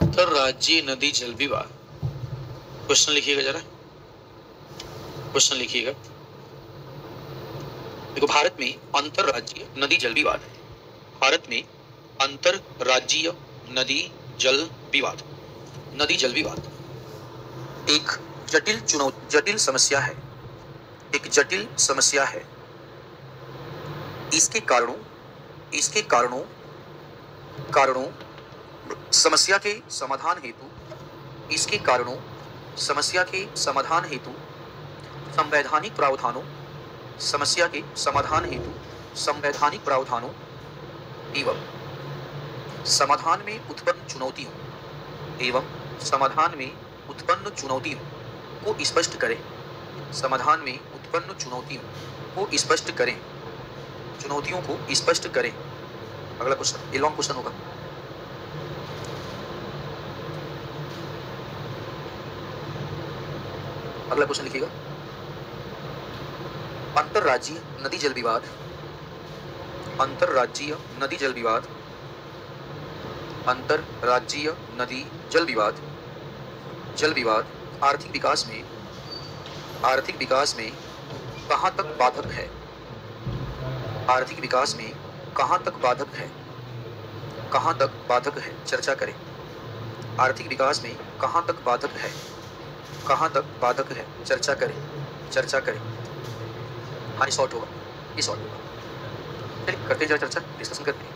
अंतरराज्यीय नदी जल विवाद। क्वेश्चन लिखिएगा जरा, क्वेश्चन लिखिएगा। देखो, भारत में अंतरराज्यीय नदी जल विवाद है। भारत में अंतरराज्यीय नदी जल विवाद, नदी जल विवाद एक जटिल समस्या है, एक जटिल समस्या है। इसके कारणों समस्या के समाधान हेतु, इसके कारणों समस्या के समाधान हेतु संवैधानिक प्रावधानों, समस्या के समाधान हेतु संवैधानिक प्रावधानों एवं समाधान में उत्पन्न चुनौतियों को स्पष्ट करें। समाधान में उत्पन्न चुनौतियों को स्पष्ट करें, चुनौतियों को स्पष्ट करें। अगला क्वेश्चन, ये लॉन्ग क्वेश्चन होगा। अगला क्वेश्चन लिखिएगा। अंतरराज्यीय नदी जल विवाद, अंतरराज्यीय नदी जल विवाद, अंतरराज्यीय नदी जल विवाद, जल विवाद आर्थिक विकास में कहां तक बाधक है? आर्थिक विकास में कहां तक बाधक है? कहां तक बाधक है? चर्चा करें। आर्थिक विकास में कहां तक बाधक है? कहां तक बाधक है? चर्चा करें, चर्चा करें। हाँ, शॉर्ट होगा, ये शॉर्ट होगा। चलिए करते हैं जरा चर्चा, डिस्कशन करते हैं।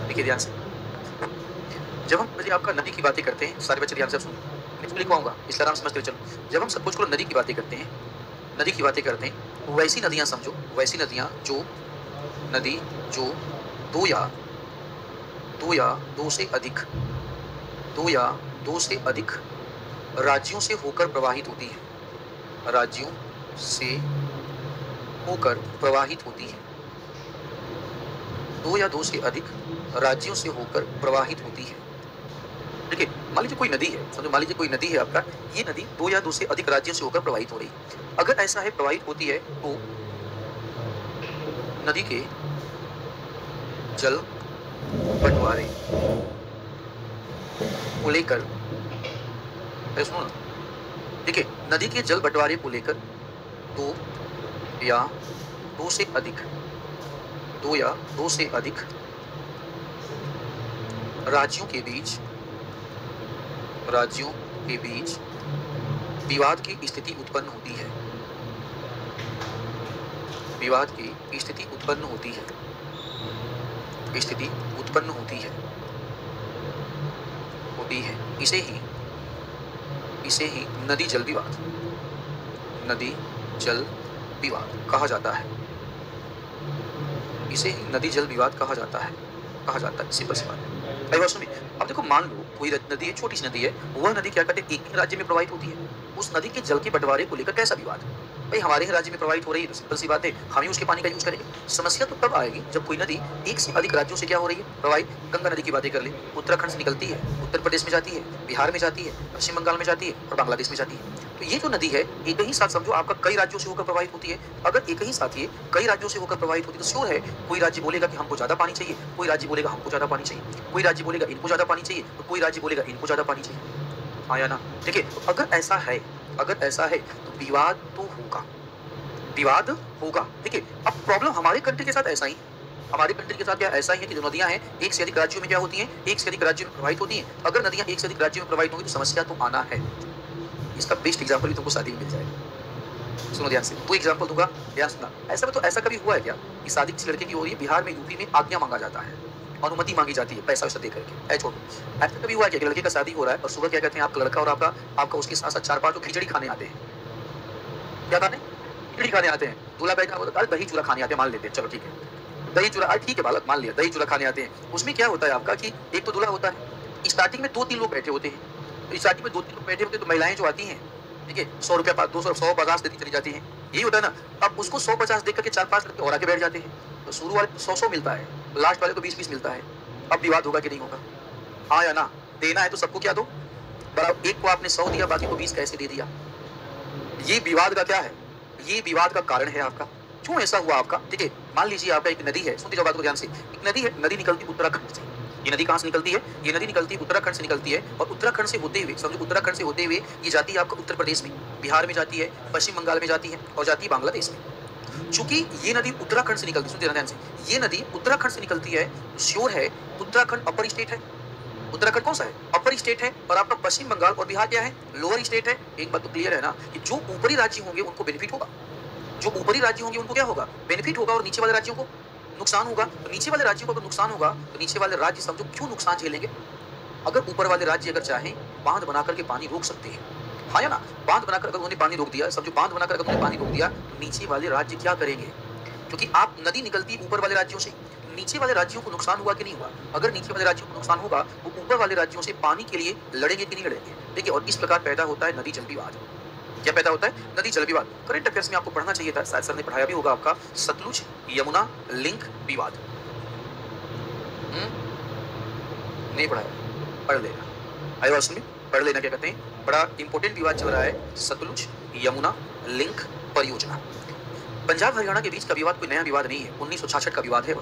देखिए ध्यान से, जब हम आपका नदी की बातें करते हैं, सारे बच्चे ध्यान से सुनो, मैं लिखवाऊंगा इसलिए आराम समझते चलो। जब हम सब कुछ को नदी की बातें करते हैं, नदी की बातें करते हैं, वैसी नदियां समझो, वैसी नदियां जो नदी जो दो या दो से अधिक राज्यों से होकर प्रवाहित होती है, राज्यों से होकर प्रवाहित होती है, दो या दो से अधिक राज्यों से होकर प्रवाहित होती है। देखिए, मान लीजिए कोई नदी है, समझो मान लीजिए कोई नदी है आपका, ये नदी दो या दो से अधिक राज्यों से होकर प्रवाहित हो रही है। अगर ऐसा है, प्रवाहित होती है, तो नदी के जल बंटवारे को लेकर, सुनो ना, देखिए नदी के जल बंटवारे को लेकर दो या दो से अधिक राज्यों के बीच विवाद की स्थिति उत्पन्न होती है, विवाद की स्थिति उत्पन्न होती है, स्थिति उत्पन्न होती है। इसे ही नदी जल विवाद कहा जाता है। इसे ही नदी जल विवाद कहा जाता है, सिंपल सी बात है। अब देखो, मान लो कोई नदी है, छोटी सी नदी है, वह नदी क्या करते हैं, एक ही राज्य में प्रवाहित होती है। उस नदी के जल के बंटवारे को लेकर कैसा विवाद? भाई हमारे ही राज्य में प्रवाहित हो रही है, तो सिंपल सी बात है, हम ही उसके पानी का यूज करेंगे। समस्या तो तब आएगी जब कोई नदी एक से अधिक राज्यों से क्या हो रही है, प्रवाहित। गंगा नदी की बातें कर ले, उत्तराखंड से निकलती है, उत्तर प्रदेश में जाती है, बिहार में जाती है, पश्चिम बंगाल में जाती है और बांग्लादेश में जाती है। तो ये जो नदी है, एक ही साथ समझो आपका कई राज्यों से होकर प्रवाहित होती है। अगर एक ही साथ ये कई राज्यों से होकर प्रवाहित होती है, तो श्योर है कोई राज्य बोलेगा कि हमको ज्यादा पानी चाहिए, कोई राज्य बोलेगा हमको ज्यादा पानी चाहिए, कोई राज्य बोलेगा इनको ज्यादा पानी चाहिए, तो कोई राज्य बोलेगा इनको ज्यादा पानी चाहिए। आया ना? देखिए, तो अगर ऐसा है तो विवाद तो होगा, विवाद होगा। देखिए, अब प्रॉब्लम हमारे कंट्री के साथ ऐसा ही, हमारे कंट्री के साथ क्या ऐसा ही है कि जो नदियां हैं एक से अधिक राज्यों में क्या होती हैं, एक से अधिक राज्यों में प्रवाहित होती हैं। अगर नदियां एक से अधिक राज्यों में प्रवाहित होंगी तो समस्या तो आना है। इसका बेस्ट एग्जाम्पल भी तुमको शादी में मिल जाएगा। सुनो ध्यान से, दो एग्जाम्पल दूंगा, ध्यान सुनना। ऐसा कभी हुआ है क्या कि शादी किसी लड़के की हो रही है, बिहार में, यूपी में आज्ञा मांगा जाता है, अनुमति मांगी जाती है, पैसा वैसा दे करके। छोड़ो, ऐसा कभी हुआ है कि लड़के का शादी हो रहा है और सुबह क्या कहते हैं, आपका लड़का और आपका उसके साथ 4-5 खिचड़ी खाने आते हैं। क्या खाने? खिचड़ी खाने आते हैं। दूल्हा बैठा होता है, दही चूरा खाने आते हैं, मान लेते हैं, चलो ठीक है, दही चूरा, ठीक है बालक, मान लिया, दही चूरा खाने आते हैं। उसमें क्या होता है आपका कि एक तो दूल्हा होता है, स्टार्टिंग में 2-3 लोग बैठे होते हैं, तो स्टार्टिंग में 2-3 लोग बैठे होते हैं, तो महिलाएं जो आती हैं, ठीक है, 100 रुपया 200 150 देती चली जाती हैं, यही होता है ना। अब उसको 100-50 देख करके 4-5 लड़के और आके बैठ जाते हैं, तो शुरू वाले को 100 मिलता है, लास्ट वाले को 20-20 मिलता है। अब विवाद होगा कि नहीं होगा? हाँ या ना? देना है तो सबको क्या दो बराबर। एक को आपने 100 दिया, बाकी को 20 कैसे दे दिया? ये विवाद का क्या है? ये विवाद का कारण है आपका। क्यों ऐसा हुआ आपका? ठीक है, मान लीजिए आपका एक नदी है, सुनते जाओ बात को ध्यान से। एक नदी है, नदी निकलती उत्तराखंड से, ये नदी कहाँ से निकलती है? ये नदी निकलती है उत्तराखंड से निकलती है, और उत्तराखंड से होते हुए, समझो उत्तराखंड से होते हुए ये जाती है आपका उत्तर प्रदेश में, बिहार में जाती है, पश्चिम बंगाल में जाती है, और जाती है बांग्लादेश में। चूंकि ये नदी उत्तराखंड से निकलती है, सुनते रहना ध्यान से, ये नदी उत्तराखंड से निकलती है, श्योर है उत्तराखंड अपर स्टेट है। उत्तराखंड कौन सा है? अपर स्टेट है, और आपका पश्चिम बंगाल और बिहार क्या है? लोअर स्टेट है। एक बात तो क्लियर है ना कि जो ऊपरी राज्य होंगे उनको बेनिफिट होगा, जो ऊपरी राज्य होंगे उनको क्या होगा? बेनिफिट होगा, और नीचे वाले राज्यों को नुकसान होगा। तो नीचे वाले राज्यों को अगर नुकसान होगा तो नीचे वाले राज्य समझो क्यों नुकसान झेलेंगे? अगर ऊपर वाले राज्य अगर चाहें बांध बना करके पानी रोक सकते हैं, हाँ या ना? बांध बनाकर अगर उन्होंने पानी रोक दिया, समझो बांध बनाकर अगर उन्होंने पानी रोक दिया, तो नीचे वाले राज्य क्या करेंगे? क्योंकि आप नदी निकलती है ऊपर वाले राज्यों से, नीचे वाले राज्यों को नुकसान हुआ कि नहीं हुआ? अगर नीचे वाले राज्यों को नुकसान होगा वो ऊपर वाले राज्यों से पानी के लिए लड़ेंगे कि नहीं लड़ेंगे? देखिए, और इस प्रकार पैदा होता है नदी जल विवाद। क्या पैदा होता है? नदी जल विवाद। करंट अफेयर्स में आपको पढ़ना चाहिए था, शायद सर ने पढ़ाया भी होगा आपका, सतलुज यमुना लिंक विवाद। नहीं पढ़ाया? पढ़ लेना। आई बात सुनिए, पढ़ लेना। क्या कहते हैं? बड़ा इंपॉर्टेंट विवाद चल रहा है, सतलुज यमुना लिंक परियोजना। पंजाब हरियाणा के बीच का विवाद कोई नया विवाद नहीं है, 1966 का विवाद है।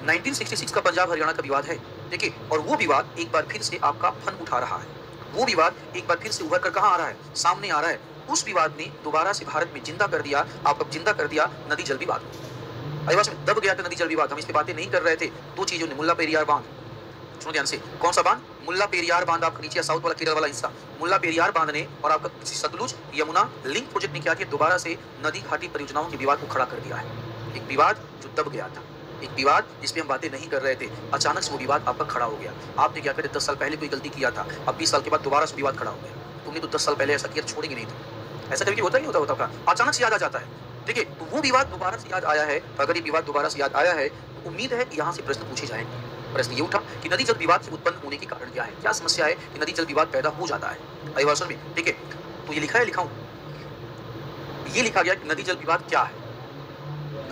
1966 का पंजाब हरियाणा का विवाद है, देखिए। और वो विवाद एक बार फिर से आपका फन उठा रहा है, वो विवाद एक बार फिर से उभर कर कहाँ आ रहा है? सामने आ रहा है। उस विवाद ने दोबारा से भारत में जिंदा कर दिया, आपका जिंदा कर दिया नदी जल विवाद। आदिवास में दब गया था नदी जल विवाद, हम इस पे बातें नहीं कर रहे थे। दो चीजों ने, मुल्ला पेरियार बांध, सुनो ध्यान से, कौन सा बांध? मुल्ला पेरियार बांध, आपका नीचे साउथ वाला केरल वाला हिस्सा, मुल्ला पेरियार बांध ने, और आपका सतलुज यमुना लिंक प्रोजेक्ट ने क्या किया? दोबारा से नदी घाटी परियोजनाओं के विवाद को खड़ा कर दिया है। एक विवाद जो दब गया था, एक विवाद जिस पे हम बातें नहीं कर रहे थे, अचानक से वो विवाद आपका खड़ा हो गया। आपने क्या करे, 10 साल पहले कोई गलती किया था, अब 20 साल के बाद दोबारा से विवाद खड़ा हो गया। तुमने तो 10 साल पहले ऐसा किया, छोड़ेंगे नहीं तुम। ऐसा कभी होता ही नहीं होता, अचानक से याद आ जाता है। देखिए, तो वो विवाद दोबारा से याद आया है। अगर ये विवाद दोबारा से याद आया है तो उम्मीद है कि यहाँ से प्रश्न पूछे जाएंगे। प्रश्न ये उठा कि नदी जल विवाद से उत्पन्न होने के कारण क्या है, क्या समस्या है कि नदी जल विवाद पैदा हो जाता है अभिभाषण में। ठीक है, तो ये लिखा है, लिखा हूं, ये लिखा गया कि नदी जल विवाद क्या है।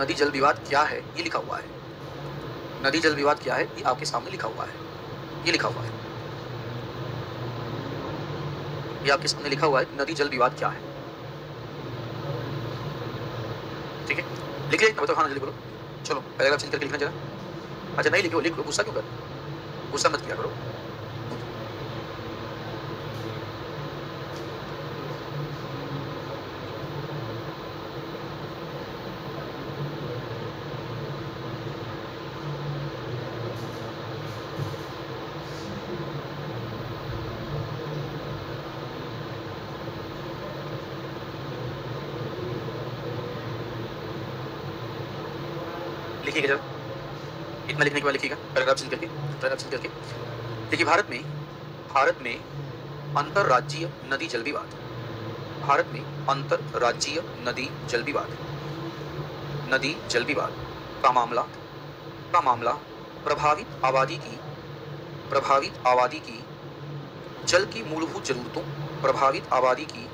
नदी जल विवाद क्या है ये लिखा हुआ है। नदी जल विवाद क्या है ये आपके सामने लिखा हुआ है, ये लिखा हुआ है, ये आपके सामने लिखा हुआ है। नदी जल विवाद क्या है? ठीक है, लिख लिया बताओ। हाँ जल्दी बोलो, चलो पैराग्राफ चेंज करके लिखना जरा। अच्छा नहीं लिखो, लिख लो, गुस्सा क्यों कर? गुस्सा मत किया करो। लिखिएगा जरा, इतना लिखने के बाद लिखिएगा, पैराग्राफ चेंज करके, पैराग्राफ चेंज करके। देखिए, भारत में अंतरराज्यीय नदी जल विवाद, भारत में अंतरराज्यीय नदी जल विवाद, नदी जल विवाद का मामला प्रभावित आबादी की जल की मूलभूत जरूरतों, प्रभावित आबादी की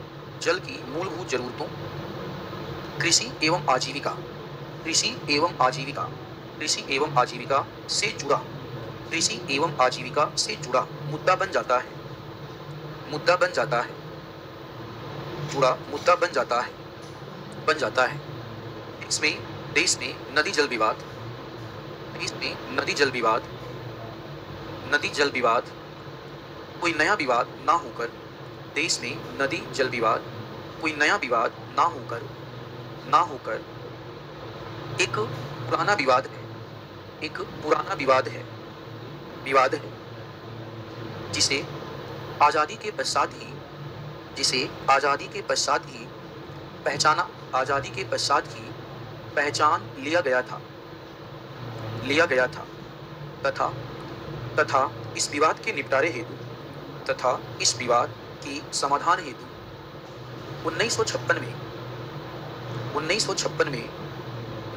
जल की मूलभूत जरूरतों, कृषि एवं आजीविका से जुड़ा, कृषि एवं आजीविका से जुड़ा मुद्दा बन जाता है, जुड़ा मुद्दा बन जाता है। इसमें देश में नदी जल विवाद कोई नया विवाद ना होकर, देश में नदी जल विवाद कोई नया विवाद ना होकर एक पुराना विवाद है, जिसे आज़ादी के पश्चात ही पहचान लिया गया था तथा इस विवाद के निपटारे हेतु तथा इस विवाद के समाधान हेतु 1956 में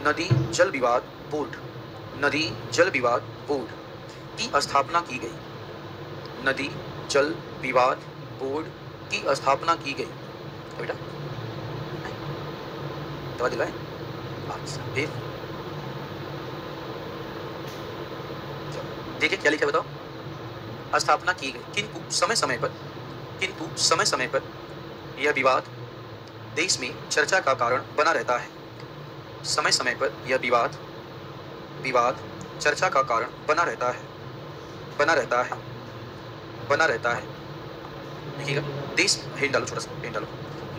नदी जल विवाद बोर्ड की स्थापना की गई। नदी जल विवाद बोर्ड की स्थापना की गई। बेटा दवा दिलाए? देखिए क्या लिखा बताओ। स्थापना की गई, किंतु समय समय पर यह विवाद देश में चर्चा का कारण बना रहता है। समय समय पर यह विवाद चर्चा का कारण बना रहता है। बना रहता है, बना रहता है। देखिएगा, देश हिंट डालो, छोटा सा हिंट डालो।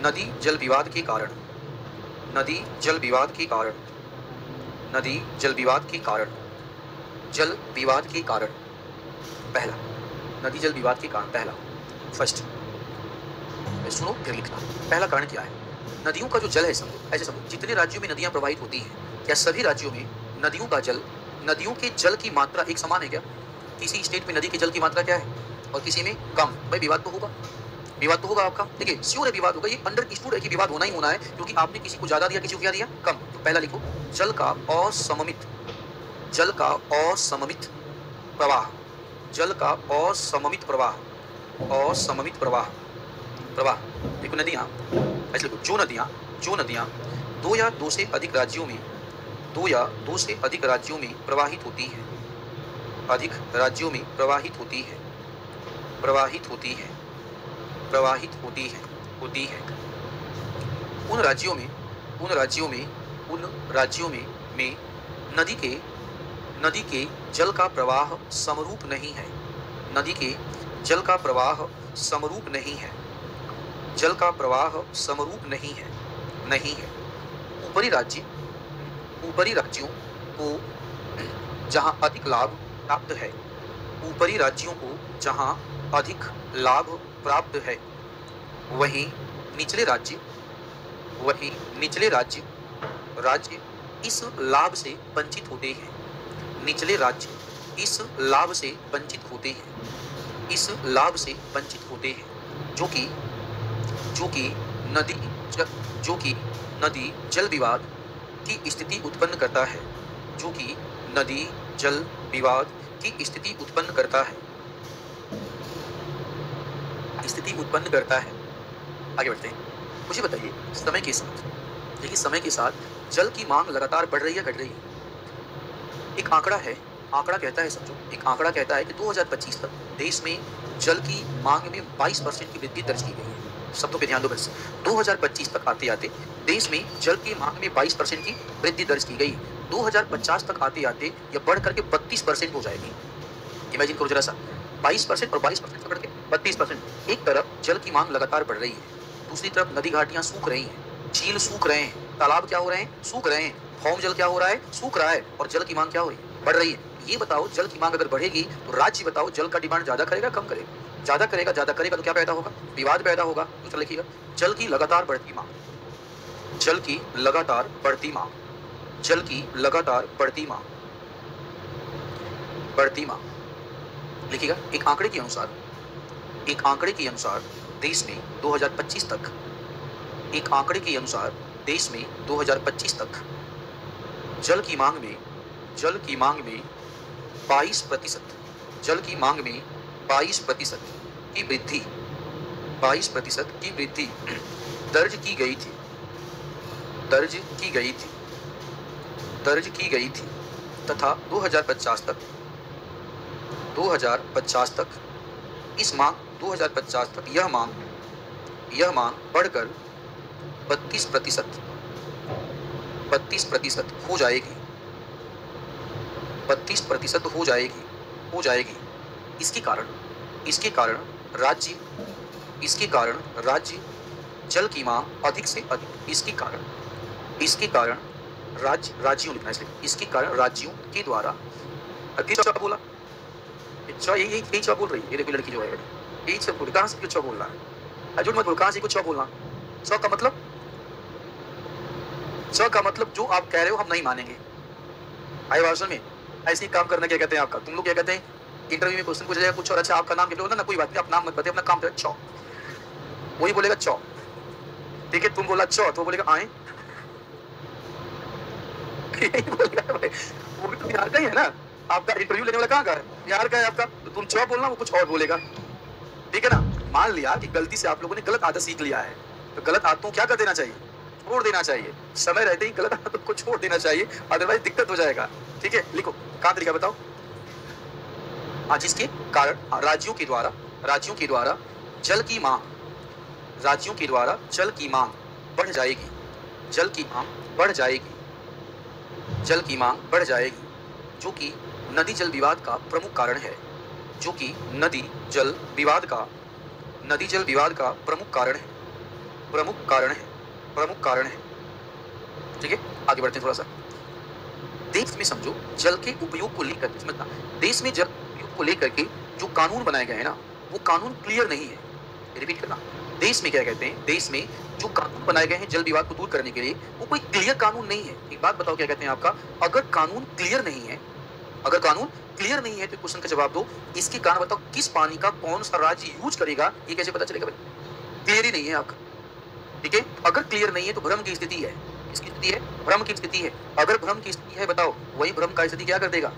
नदी जल विवाद के कारण, नदी जल विवाद के कारण, नदी जल विवाद के कारण, जल विवाद के कारण, पहला, नदी जल विवाद के कारण, पहला, फर्स्ट, सुनो फिर लिखना। पहला कारण क्या है? नदियों का जो जल है, समझो ऐसे समझो, जितने राज्यों में नदियां प्रवाहित होती हैं, क्या सभी राज्यों में नदियों का जल, नदियों के जल की मात्रा एक समान है क्या? किसी स्टेट में नदी के जल की मात्रा क्या है और किसी में कम? भाई विवाद तो होगा, विवाद तो होगा आपका। देखिए श्योर है विवाद होगा, ये अंडरस्टूड है कि विवाद होना ही होना है, क्योंकि आपने किसी को ज्यादा दिया, किसी को क्या दिया, कम। तो पहला लिखो, जल का असममित, जल का असममित प्रवाह, जल का असममित प्रवाह, असममित प्रवाह, प्रवाह। देखो नदियां, ऐसे लिखो, जो नदियां दो या दो से अधिक राज्यों में, दो या दो से अधिक राज्यों में प्रवाहित होती है, अधिक राज्यों में प्रवाहित होती है, प्रवाहित होती है, प्रवाहित होती है, होती है, उन राज्यों में, उन राज्यों में, उन राज्यों में नदी के जल का प्रवाह समरूप नहीं है, नदी के जल का प्रवाह समरूप नहीं है, जल का प्रवाह समरूप नहीं है, नहीं है। ऊपरी राज्यों को जहां अधिक लाभ प्राप्त है, ऊपरी राज्यों को जहां अधिक लाभ प्राप्त है, वहीं निचले राज्य, वहीं निचले राज्य इस लाभ से वंचित होते हैं, निचले राज्य इस लाभ से वंचित होते हैं, इस लाभ से वंचित होते हैं, जो कि नदी जल विवाद की स्थिति उत्पन्न करता है, जो कि नदी जल विवाद की स्थिति उत्पन्न करता है, स्थिति उत्पन्न करता है। आगे बढ़ते हैं। मुझे बताइए, समय के साथ, देखिए समय के साथ जल की मांग लगातार बढ़ रही है, घट रही है? एक आंकड़ा है, आंकड़ा कहता है, समझो, एक आंकड़ा कहता है कि 2025 तक देश में जल की मांग में 22% की वृद्धि दर्ज की गई है। शब्दों पे ध्यान दो बस। 2025 तक आते आते देश में जल की मांग में 22% की वृद्धि दर्ज की गई। 2050 तक आते आते यह बढ़ करके 32% हो जाएगी। इमेजिन करो जरा सा, 22% और 22% से बढ़ के 32%। एक तरफ जल की मांग लगातार बढ़ रही है, दूसरी तरफ नदी घाटियां सूख रही हैं, झील सूख रहे हैं, तालाब क्या हो रहे हैं, सूख रहे हैं, भौम जल क्या हो रहा है, सूख रहा है, और जल की मांग क्या हो रही है, बढ़ रही है। ये बताओ, जल की मांग अगर बढ़ेगी तो राज्य बताओ जल का डिमांड ज्यादा करेगा, कम करेगा? ज्यादा करेगा, ज्यादा करेगा तो क्या पैदा होगा, विवाद पैदा होगा। तो चल लिखिएगा, जल की लगातार बढ़ती मांग, जल की लगातार बढ़ती मांग, जल की लगातार बढ़ती मांग, बढ़ती मांग। लिखिएगा, एक आंकड़े के अनुसार, एक आंकड़े के अनुसार देश में 2025 तक, एक आंकड़े के अनुसार देश में 2025 तक जल की मांग में 22%, जल की मांग में 22% की वृद्धि, 22% की वृद्धि दर्ज की गई थी, दर्ज की गई थी, दर्ज की गई थी, तथा 2050 तक, 2050 तक इस मांग, 2050 तक यह मांग बढ़कर 32% हो जाएगी, 32% हो जाएगी। इसके कारण राज्य जल की मांग अधिक से अधिक, इसके कारण राज्यों लिखना है इसलिए, इसके कारण राज्यों के द्वारा, क्या बोला, यही बोल रही है, ये देखो लड़की जो है यही सब बोल, कहाँ से कुछ बोल रहा है, झूठ मत बोल, कहाँ से कुछ बोलना। स का मतलब जो आप कह रहे हो हम नहीं मानेंगे। आए भाषण में ऐसे ही काम करना क्या कहते हैं आपका, तुम लोग क्या कहते हैं, इंटरव्यू में क्वेश्चन पूछा जाएगा कुछ और, अच्छा आपका नाम क्या होगा ना, कोई बात नहीं, आप नाम मत बताइए, अपना काम चौ, वही बोलेगा चौ, ठीक है, तुम बोला चौ तो बोलेगा आए वो भी तो बिहार का ही है ना, आपका इंटरव्यू लेने वाला कहाँ का है, बिहार का है आपका, तो तुम चौ बोलना, वो कुछ और बोलेगा, ठीक है ना। मान लिया कि गलती से आप लोगों ने गलत आदत सीख लिया है, तो गलत आदतों क्या कर देना चाहिए, छोड़ देना चाहिए, समय रहते ही गलत आदत को छोड़ देना चाहिए, अदरवाइज दिक्कत हो जाएगा। ठीक है, लिखो कहाँ तरीका बताओ। आज इसके कारण राज्यों के द्वारा जल की मांग, राज्यों के द्वारा जल की मांग बढ़ जाएगी, जल की मांग बढ़ जाएगी, जल की मांग बढ़ जाएगी, जो कि नदी जल विवाद का प्रमुख कारण है, जो कि नदी जल विवाद का प्रमुख कारण है, ठीक है। आगे बढ़ते हैं थोड़ा सा। देश में समझो जल के उपयोग को लेकर, समझना, देश में जल उपयोग को लेकर के जो कानून बनाए गए हैं ना, वो कानून क्लियर नहीं है। रिपीट करना, देश में क्या कहते हैं, देश में जो कानून बनाए गए हैं जल विवाद को दूर करने के लिए, वो कोई क्लियर कानून नहीं है। एक बात बताओ, क्या कहते हैं आपका, अगर कानून क्लियर नहीं है तो क्वेश्चन का जवाब दो, इसके कारण बताओ किस पानी का कौन सा राज्य यूज करेगा, ये कैसे पता चलेगा भाई? क्लियर ही नहीं है आपका, ठीक है। अगर क्लियर नहीं है तो भ्रम की स्थिति है। किसकी स्थिति है? भ्रम की स्थिति है। अगर भ्रम की स्थिति है, बताओ वही भ्रम का स्थिति क्या कर देगा,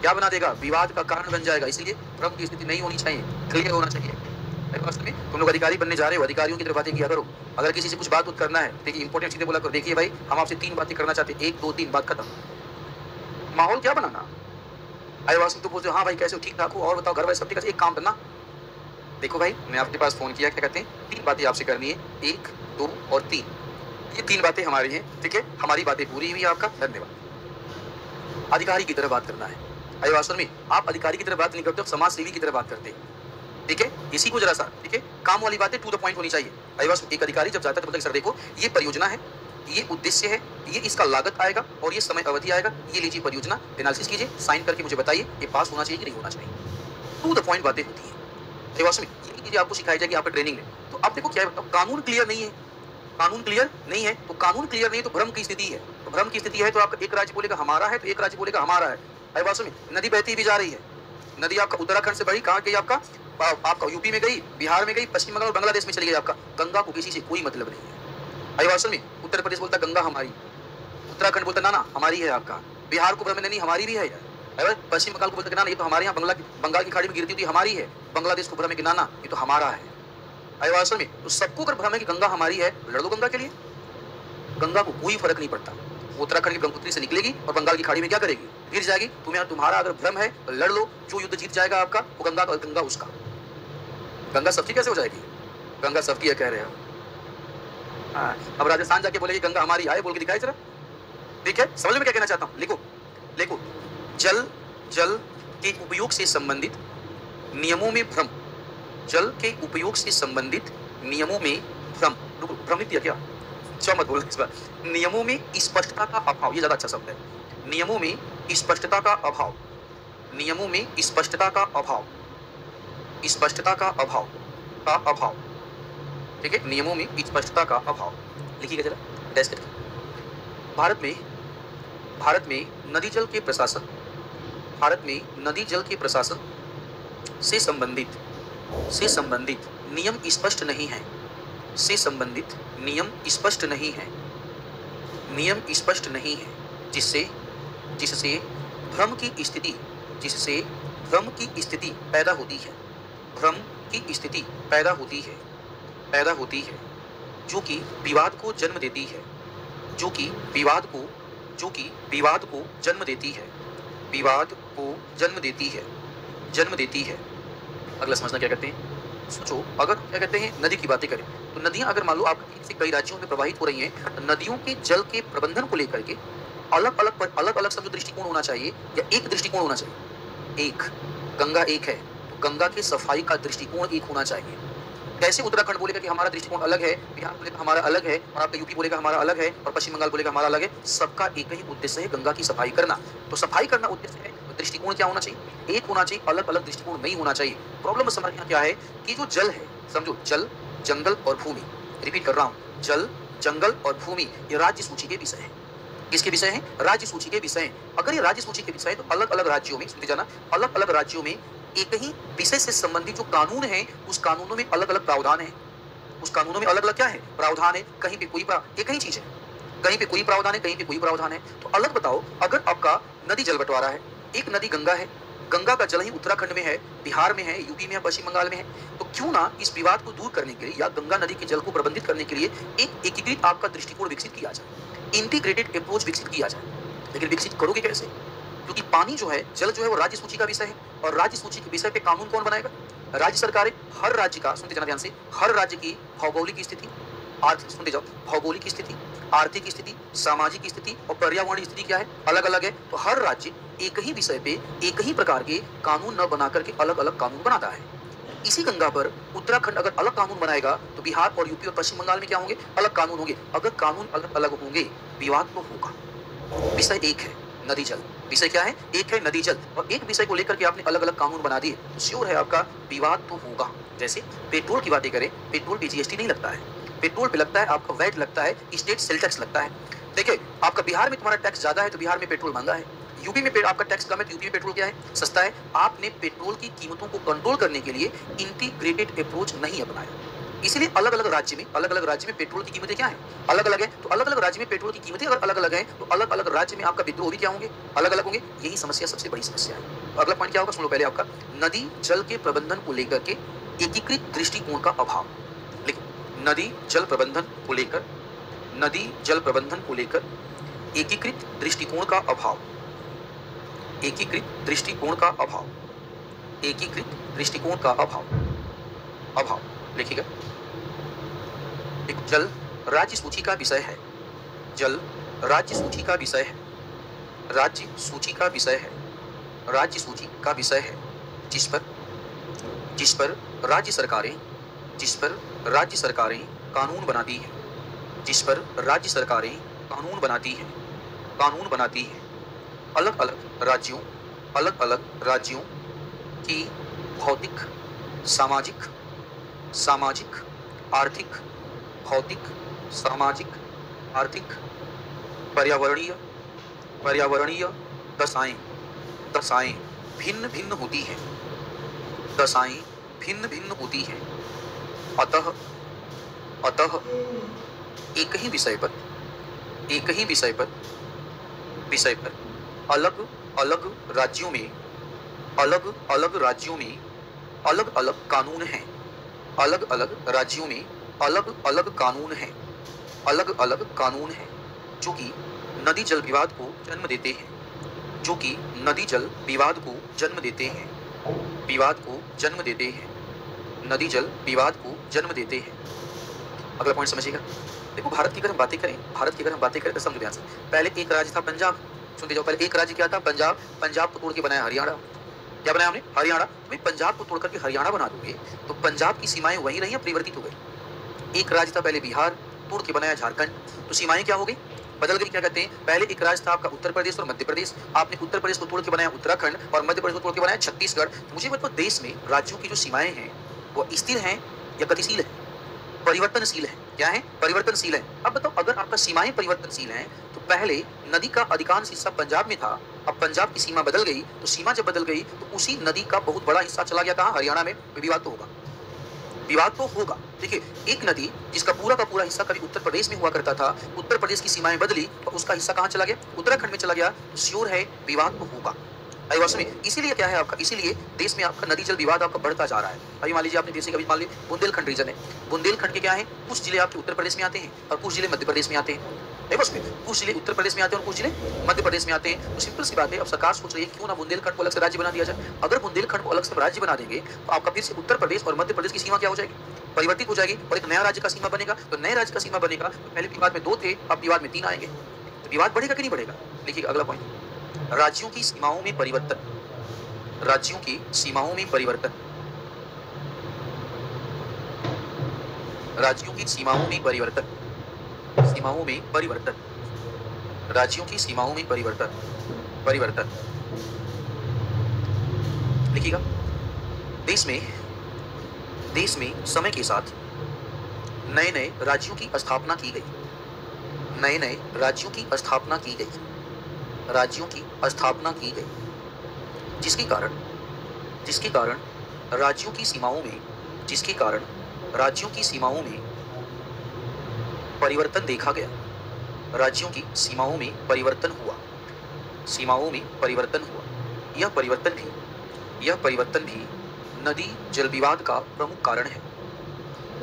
क्या बना देगा, विवाद का कारण बन जाएगा। इसलिए भ्रम की स्थिति नहीं होनी चाहिए, क्लियर होना चाहिए। में तुम लोग अधिकारी बनने जा रहे हो, अधिकारियों की तरह बातें किया करो। अगर किसी से कुछ बात करना है, देखिए इंपॉर्टेंट चीजें बोला करो, देखिए भाई हम आपसे 3 बातें करना चाहते हैं, 1 2 3 बात खत्म। माहौल क्या बनाना, आवाज तो बोलते हो हाँ भाई कैसे हो, ठीक ठाक हो, और बताओ घर वाले सब ठीक है, एक काम करना, देखो भाई मैं आपके पास फोन किया, क्या कहते हैं, 3 बातें आपसे करनी है, 1 2 और 3। ये 3 बातें हमारी हैं, ठीक है, हमारी बातें पूरी हुई, आपका धन्यवाद। अधिकारी की तरह बात करना है। वास्तव में आप अधिकारी की तरह बात नहीं करते, आप समाज सेवी की तरह बात करते हैं, ठीक है। इसी को जरा सा, ठीक है, काम वाली बातें टू द पॉइंट होनी चाहिए। एक अधिकारी जब जाता है तो बोलता है सर देखो ये परियोजना है, ये उद्देश्य है, ये इसका लागत आएगा और ये समय अवधि आएगा, ये लीजिए परियोजना, एनालिसिस कीजिए, साइन करके मुझे बताइए ये पास होना चाहिए कि नहीं होना चाहिए। टू द पॉइंट बातें होती है। वास्तव में ये चीजें आपको सिखाई जाएगी आपका ट्रेनिंग में। तो आप देखो क्या है, कानून क्लियर नहीं है, कानून क्लियर नहीं है तो कानून क्लियर नहीं तो भ्रम की स्थिति है। तो भ्रम की स्थिति है तो आपका एक राज्य बोलेगा हमारा है, तो एक राज्य बोलेगा हमारा है। वास्तव में नदी बहती भी जा रही है, नदी आपका उत्तराखंड से बही कहाँ गई, आपका यूपी में गई, बिहार में गई, पश्चिम बंगाल और बांग्लादेश में चली गई। आपका गंगा को किसी से कोई मतलब नहीं है। वास्तव में उत्तर प्रदेश बोलता गंगा हमारी, उत्तराखंड बोलता ना ना हमारी है, आपका बिहार को भ्रम नहीं हमारी भी है यार, पश्चिम बंगाल को बोलता ना ये तो हमारे यहाँ बंगाल की खाड़ी में गिरती हुई हमारी है, बांग्लादेश को भ्रम है कि ना ये तो हमारा है। वास्तव में तो सबको अगर भ्रम है कि गंगा हमारी है, लड़ दो गंगा के लिए, गंगा को कोई फर्क नहीं पड़ता। वो उत्तराखंड की ब्रह्मपुत्री से निकलेगी और बंगाल की खाड़ी में क्या करेगी, गिर जाएगी। तुम्हारा अगर भ्रम है तो लड़ लो, जो युद्ध जीत जाएगा आपका वो गंगा उसका। गंगा सबकी कैसे हो जाएगी, गंगा सबकी है कह रहे हो। हाँ, अब राजस्थान जाके बोलेगी गंगा हमारी, आए बोल के दिखाई जरा, ठीक है। समझ में क्या कहना चाहता हूँ, लिखो जल के उपयोग से संबंधित नियमों में भ्रम, जल के उपयोग से संबंधित नियमों में भ्रम, भ्रमित किया क्या, अच्छा मत बोलो इस बार, नियमों में स्पष्टता का अभाव, ये ज्यादा अच्छा शब्द है, नियमों में स्पष्टता का अभाव, नियमों में स्पष्टता का अभाव, स्पष्टता का अभाव, ठीक है, नियमों में स्पष्टता का अभाव। लिखिएगा जरा डैश करके। भारत में नदी जल के प्रशासन, भारत में नदी जल के प्रशासन से संबंधित नियम स्पष्ट नहीं है, से संबंधित नियम स्पष्ट नहीं है, नियम स्पष्ट नहीं है, जिससे भ्रम की स्थिति, जिससे भ्रम की स्थिति पैदा होती है, भ्रम की स्थिति पैदा होती है, जो कि विवाद को जन्म देती है, जो कि विवाद को जन्म देती है, विवाद को जन्म देती है। अगला समझना क्या कहते हैं, सोचो, अगर क्या कहते हैं नदी की बातें करें तो नदियां अगर मान लो आप एक से कई राज्यों में प्रवाहित हो रही हैं, तो नदियों के जल के प्रबंधन को लेकर के अलग अलग सब दृष्टिकोण होना चाहिए या एक दृष्टिकोण होना चाहिए। एक गंगा एक है तो गंगा के सफाई का दृष्टिकोण एक होना चाहिए। कैसे उत्तराखंड बोलेगा कि हमारा दृष्टिकोण अलग है, बिहार बोलेगा हमारा अलग है, और आपका यूपी बोलेगा हमारा अलग है, और पश्चिम बंगाल बोलेगा हमारा अलग है। सबका एक ही उद्देश्य है, गंगा की सफाई करना। तो सफाई करना उद्देश्य है, तो दृष्टिकोण क्या होना चाहिए, एक होना चाहिए, अलग अलग दृष्टिकोण नहीं होना चाहिए। प्रॉब्लम समझ यहाँ क्या है कि जो जल है, समझो जल, जंगल और भूमि, रिपीट कर रहा हूँ, जल, जंगल और भूमि, ये राज्य सूची के विषय है। किसके विषय है, राज्य सूची के विषय। अगर ये राज्य सूची के विषय है तो अलग अलग राज्यों में, सुनते जाना, अलग अलग राज्यों में एक ही विषय से संबंधित जो कानून है, उस कानूनों में अलग अलग प्रावधान है, उस कानूनों में अलग अलग क्या है, प्रावधान है। कहीं पे कोई एक ही चीज है, कहीं पे कोई प्रावधान है, कहीं पे कोई प्रावधान है। तो अलग बताओ, अगर आपका नदी जल बंटवारा है, एक नदी गंगा है, गंगा का जल ही उत्तराखंड में है, बिहार में है, यूपी में है, पश्चिम बंगाल में है, तो क्यों ना इस विवाद को दूर करने के लिए या गंगा नदी के जल को प्रबंधित करने के लिए एक एकीकृत आपका दृष्टिकोण विकसित किया जाए, इंटीग्रेटेड अप्रोच विकसित किया जाए। लेकिन विकसित करोगे कैसे, क्योंकि पानी जो है, जल जो है वो राज्य सूची का विषय है, और राज्य सूची के विषय पे कानून कौन बनाएगा, राज्य सरकारें। हर राज्य का, सुनते जाना ध्यान से, हर राज्य की भौगोलिक स्थिति, सुनते जाओ, भौगोलिक स्थिति, आर्थिक स्थिति, सामाजिक स्थिति और पर्यावरणीय स्थिति क्या है, अलग अलग है। तो हर राज्य एक ही विषय पे एक ही प्रकार के कानून न बना करके अलग-अलग कानून बनाता है। इसी गंगा पर उत्तराखंड अगर अलग कानून बनाएगा तो बिहार और यूपी और पश्चिम बंगाल में क्या होंगे? अलग कानून होंगे। अगर कानून अलग-अलग होंगे, विवाद तो होगा। विषय एक है, नदी जल। विषय क्या है? एक है, नदी जल। और एक विषय को लेकर के आपने अलग-अलग कानून बना दिए तो श्योर है आपका विवाद तो होगा। जैसे पेट्रोल की बातें करें, पेट्रोल पे जीएसटी नहीं लगता है। पेट्रोल पे लगता है आपका वैट लगता है, स्टेट सेल टैक्स लगता है। देखिए, आपका बिहार में तुम्हारा टैक्स ज़्यादा है तो बिहार में पेट्रोल महँगा है। यूपी में आपका टैक्स कम है तो यूपी में पेट्रोल क्या है? सस्ता है। आपने पेट्रोल की कीमतों को कंट्रोल करने के लिए इंटीग्रेटेड अप्रोच नहीं अपनाया। इसलिए अलग-अलग राज्य में पेट्रोल की कीमतें क्या हैं? अलग-अलग हैं। तो अलग-अलग राज्य में पेट्रोल की कीमतें अगर अलग-अलग हैं, तो अलग-अलग राज्य में आपका विद्रोह भी क्या होंगे? अलग-अलग होंगे। यही समस्या सबसे बड़ी समस्या है। तो अगला पॉइंट क्या होगा? सुन लो पहले आपका, नदी जल के प्रबंधन को लेकर के एकीकृत दृष्टिकोण का अभाव। लिखो, नदी जल प्रबंधन को लेकर, नदी जल प्रबंधन को लेकर एकीकृत दृष्टिकोण का अभाव। एकीकृत दृष्टिकोण का अभाव। एकीकृत दृष्टिकोण का अभाव। अभाव लिखिएगा। एक जल राज्य सूची का विषय है। जल राज्य सूची का विषय है। राज्य सूची का विषय है। राज्य सूची का विषय है जिस पर राज्य सरकारें कानून बनाती हैं। जिस पर राज्य सरकारें कानून बनाती हैं। अलग-अलग राज्यों की भौतिक, सामाजिक, आर्थिक, भौतिक, सामाजिक, आर्थिक, पर्यावरणीय दशाएं भिन्न-भिन्न होती हैं। दशाएं भिन्न-भिन्न होती हैं। अतः एक ही विषय पर अलग-अलग राज्यों में अलग-अलग कानून हैं। अलग-अलग राज्यों में अलग-अलग कानून हैं। अलग-अलग कानून हैं जो कि नदी जल विवाद को जन्म देते हैं। जो कि नदी जल विवाद को जन्म देते हैं। विवाद को जन्म देते हैं। नदी जल विवाद को जन्म देते हैं। अगला पॉइंट समझिएगा। देखो, भारत की अगर हम बातें करें तो समझो ध्यान से। पहले एक राज्य था पंजाब। सुनते जाओ, पहले एक राज्य क्या था? पंजाब। पंजाब को तोड़ के बनाया हरियाणा। क्या बनाया हमने? हरियाणा। तो भाई पंजाब को तोड़ करके हरियाणा बना दोगे तो पंजाब की सीमाएं वही रही या परिवर्तित हो गई? एक राज्य था पहले बिहार, तोड़ के बनाया झारखंड, तो सीमाएं क्या हो गई? बदल गई। क्या कहते हैं? पहले एक राज्य था आपका उत्तर प्रदेश और मध्य प्रदेश, आपने उत्तर प्रदेश को तोड़ के बनाया उत्तराखंड और मध्य प्रदेश को तोड़ के बनाया छत्तीसगढ़। मुझे बताओ, देश में राज्यों की जो सीमाएं हैं वो स्थिर हैं या गतिशील है? परिवर्तनशील है। क्या है? परिवर्तनशील है। अब बताओ, अगर आपका सीमाएं परिवर्तनशील हैं तो पहले नदी का अधिकांश हिस्सा पंजाब में था, अब पंजाब की सीमा बदल गई, तो सीमा जब बदल गई तो उसी नदी का बहुत बड़ा हिस्सा चला गया कहाँ? हरियाणा में। विवाद तो होगा। विवाद तो होगा। देखिए, एक नदी जिसका पूरा का पूरा हिस्सा कभी उत्तर प्रदेश में हुआ करता था, उत्तर प्रदेश की सीमाएं बदली तो उसका हिस्सा कहाँ चला गया? उत्तराखंड में चला गया। तो श्योर है विवाद तो होगा। आई बात में। इसीलिए क्या है आपका, इसीलिए देश में आपका नदी जल विवाद आपका बढ़ता जा रहा है। अभी मान लीजिए आपने जैसे कभी मान लीजिए बुंदेलखंड रीजन है। बुंदेलखंड के क्या है? कुछ जिले आपके उत्तर प्रदेश में आते हैं और कुछ जिले मध्य प्रदेश में आते हैं। बस में कुछ जिले उत्तर प्रदेश में आते हैं और कुछ जिले मध्य प्रदेश में आते हैं। तो सिंपल सी बात है, अब सरकार सोच रही है क्यों ना बुंदेलखंड को अलग से राज्य बना दिया जाए। अगर बुंदेलखंड को अलग से राज्य बना देंगे तो आपका फिर से उत्तर प्रदेश और मध्य प्रदेश की सीमा क्या हो जाएगी? परिवर्तित हो जाएगी और एक नया राज्य का सीमा बनेगा। तो नए राज्य का सीमा बनेगा तो पहले विवाद में 2 थे, अब विवाद में 3 आएंगे। तो विवाद बढ़ेगा कि नहीं बढ़ेगा? देखिए अगला पॉइंट, राज्यों की सीमाओं में परिवर्तन। राज्यों की सीमाओं में परिवर्तन। राज्यों की सीमाओं में परिवर्तन। सीमाओं में परिवर्तन। राज्यों की सीमाओं में परिवर्तन। लिखिएगा। देश में समय के साथ नए नए राज्यों की स्थापना की गई। नए राज्यों की स्थापना की गई। राज्यों की स्थापना की गई जिसके कारण राज्यों की सीमाओं में परिवर्तन देखा गया। राज्यों की सीमाओं में परिवर्तन हुआ। यह परिवर्तन भी नदी जल विवाद का प्रमुख कारण है।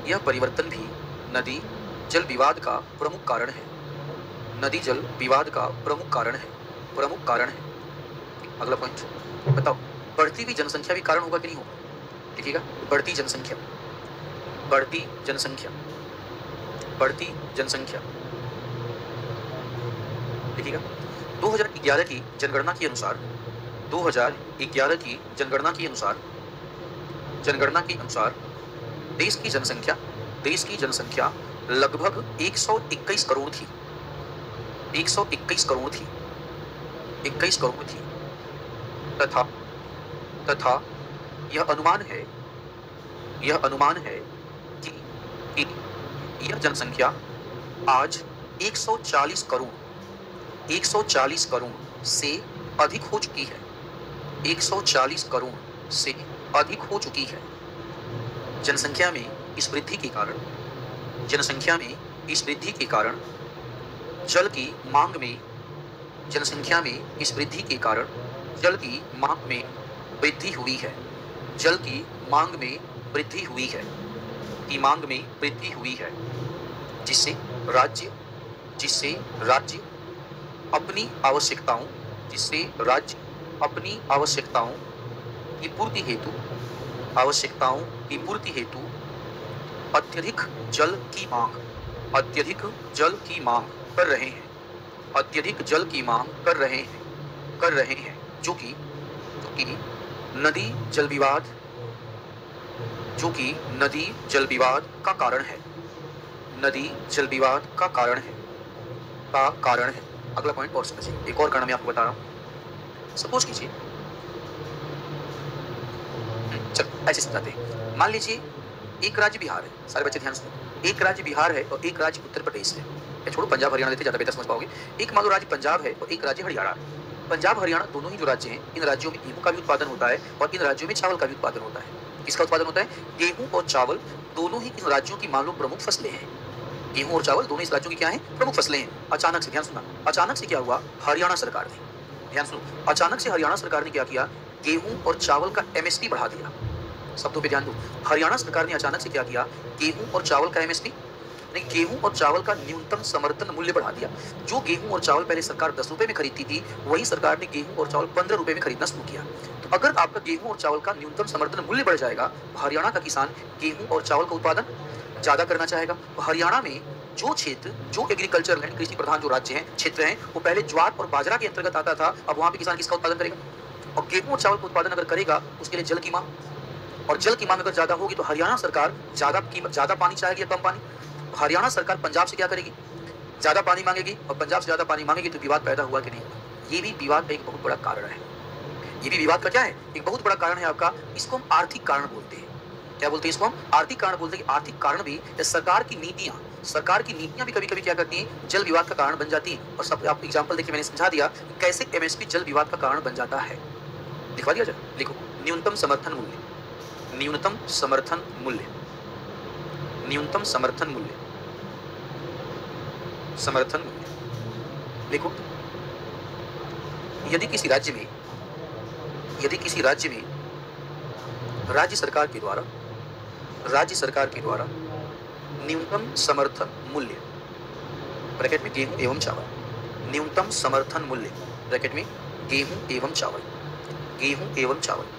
यह परिवर्तन भी नदी जल विवाद का प्रमुख कारण है। नदी जल विवाद का प्रमुख कारण है। अगला पॉइंट बताओ, बढ़ती हुई जनसंख्या भी कारण होगा कि नहीं होगा? लिखिएगा, बढ़ती जनसंख्या। लिखिएगा। 2011 की जनगणना के अनुसार 2011 की जनगणना के अनुसार देश की जनसंख्या लगभग 121 करोड़ थी। 121 करोड़ थी। 21 करोड़ थी। तथा तथा यह अनुमान है कि यह जनसंख्या आज 140 करोड़ से अधिक हो चुकी है। 140 करोड़ से अधिक हो चुकी है। जनसंख्या में इस वृद्धि के कारण जल की मांग में वृद्धि हुई है। जल की मांग में वृद्धि हुई है, जिससे राज्य अपनी आवश्यकताओं की पूर्ति हेतु अत्यधिक जल की मांग कर रहे हैं, जो कि नदी जल विवाद का कारण है। अगला पॉइंट और समझिए। एक और कारण मैं आपको बता रहा हूं। सपोज कीजिए, ऐसे समझाते हैं। मान लीजिए एक राज्य बिहार है। सारे बच्चे ध्यान सुनो। एक राज्य बिहार है और एक राज्य उत्तर प्रदेश है। छोड़ो, पंजाब हरियाणा लेते ज्यादा बेहतर समझ पाओगे। एक मान लो राज्य पंजाब है और एक राज्य हरियाणा है। पंजाब हरियाणा दोनों ही जो राज्य हैं, इन राज्यों में गेहूं का भी उत्पादन होता है और इन राज्यों में चावल का भी उत्पादन होता है। किसका उत्पादन होता है? गेहूं और चावल दोनों ही इन राज्यों की मान लो प्रमुख फसलें हैं। गेहूं और चावल दोनों इस राज्यों की क्या है? प्रमुख फसलें हैं। अचानक से, ध्यान सुनना, अचानक से क्या हुआ? हरियाणा सरकार ने, ध्यान सुनो, अचानक से हरियाणा सरकार ने क्या किया? गेहूं और चावल का एमएसपी बढ़ा दिया। शब्दों पे ध्यान दो। हरियाणा सरकार ने अचानक से क्या किया? गेहूं और चावल का एमएसपी नहीं, गेहूं और चावल का न्यूनतम समर्थन मूल्य बढ़ा दिया। जो गेहूं और चावल पहले सरकार 10 रुपए में खरीदती थी, वही सरकार ने गेहूं और चावल 15 रुपए में खरीदना शुरू किया। तो अगर आपका गेहूं और चावल का न्यूनतम समर्थन मूल्य बढ़ जाएगा तो हरियाणा का किसान गेहूं और चावल का उत्पादन ज्यादा करना चाहेगा। तो हरियाणा में जो एग्रीकल्चर लैंड, कृषि प्रधान जो राज्य हैं, क्षेत्र हैं, वो पहले ज्वार और बाजरा के अंतर्गत आता था। अब वहां पे किसान किसका उत्पादन करेगा? और गेहूं और चावल का उत्पादन अगर करेगा उसके लिए जल की मांग, और जल की मांग अगर ज्यादा होगी तो हरियाणा सरकार ज्यादा पानी चाहेगी या कम पानी? तो हरियाणा सरकार पंजाब से क्या करेगी? ज्यादा पानी मांगेगी, और पंजाब से ज्यादा पानी मांगेगी तो विवाद पैदा हुआ कि नहीं हुआ? ये भी विवाद का एक बहुत बड़ा कारण है। ये भी विवाद का क्या है? एक बहुत बड़ा कारण है आपका। इसको हम आर्थिक कारण बोलते हैं। क्या बोलते हैं इसको? हम आर्थिक कारण बोलते हैं। कि आर्थिक कारण भी सरकार की नीतियां भी कभी-कभी क्या करती हैं? जल विवाद का कारण बन जाती हैं। और सब आप एग्जांपल देखिए, मैंने समझा दिया कैसे एमएसपी जल विवाद का कारण बन जाता है। लिखवा दिया जाए, लिखो। न्यूनतम समर्थन मूल्य, न्यूनतम समर्थन मूल्य, न्यूनतम समर्थन मूल्य, समर्थन मूल्य लिखो। यदि किसी राज्य में राज्य सरकार के द्वारा न्यूनतम समर्थन मूल्य ब्रैकेट में गेहूं एवं चावल, न्यूनतम समर्थन मूल्य ब्रैकेट में गेहूं एवं चावल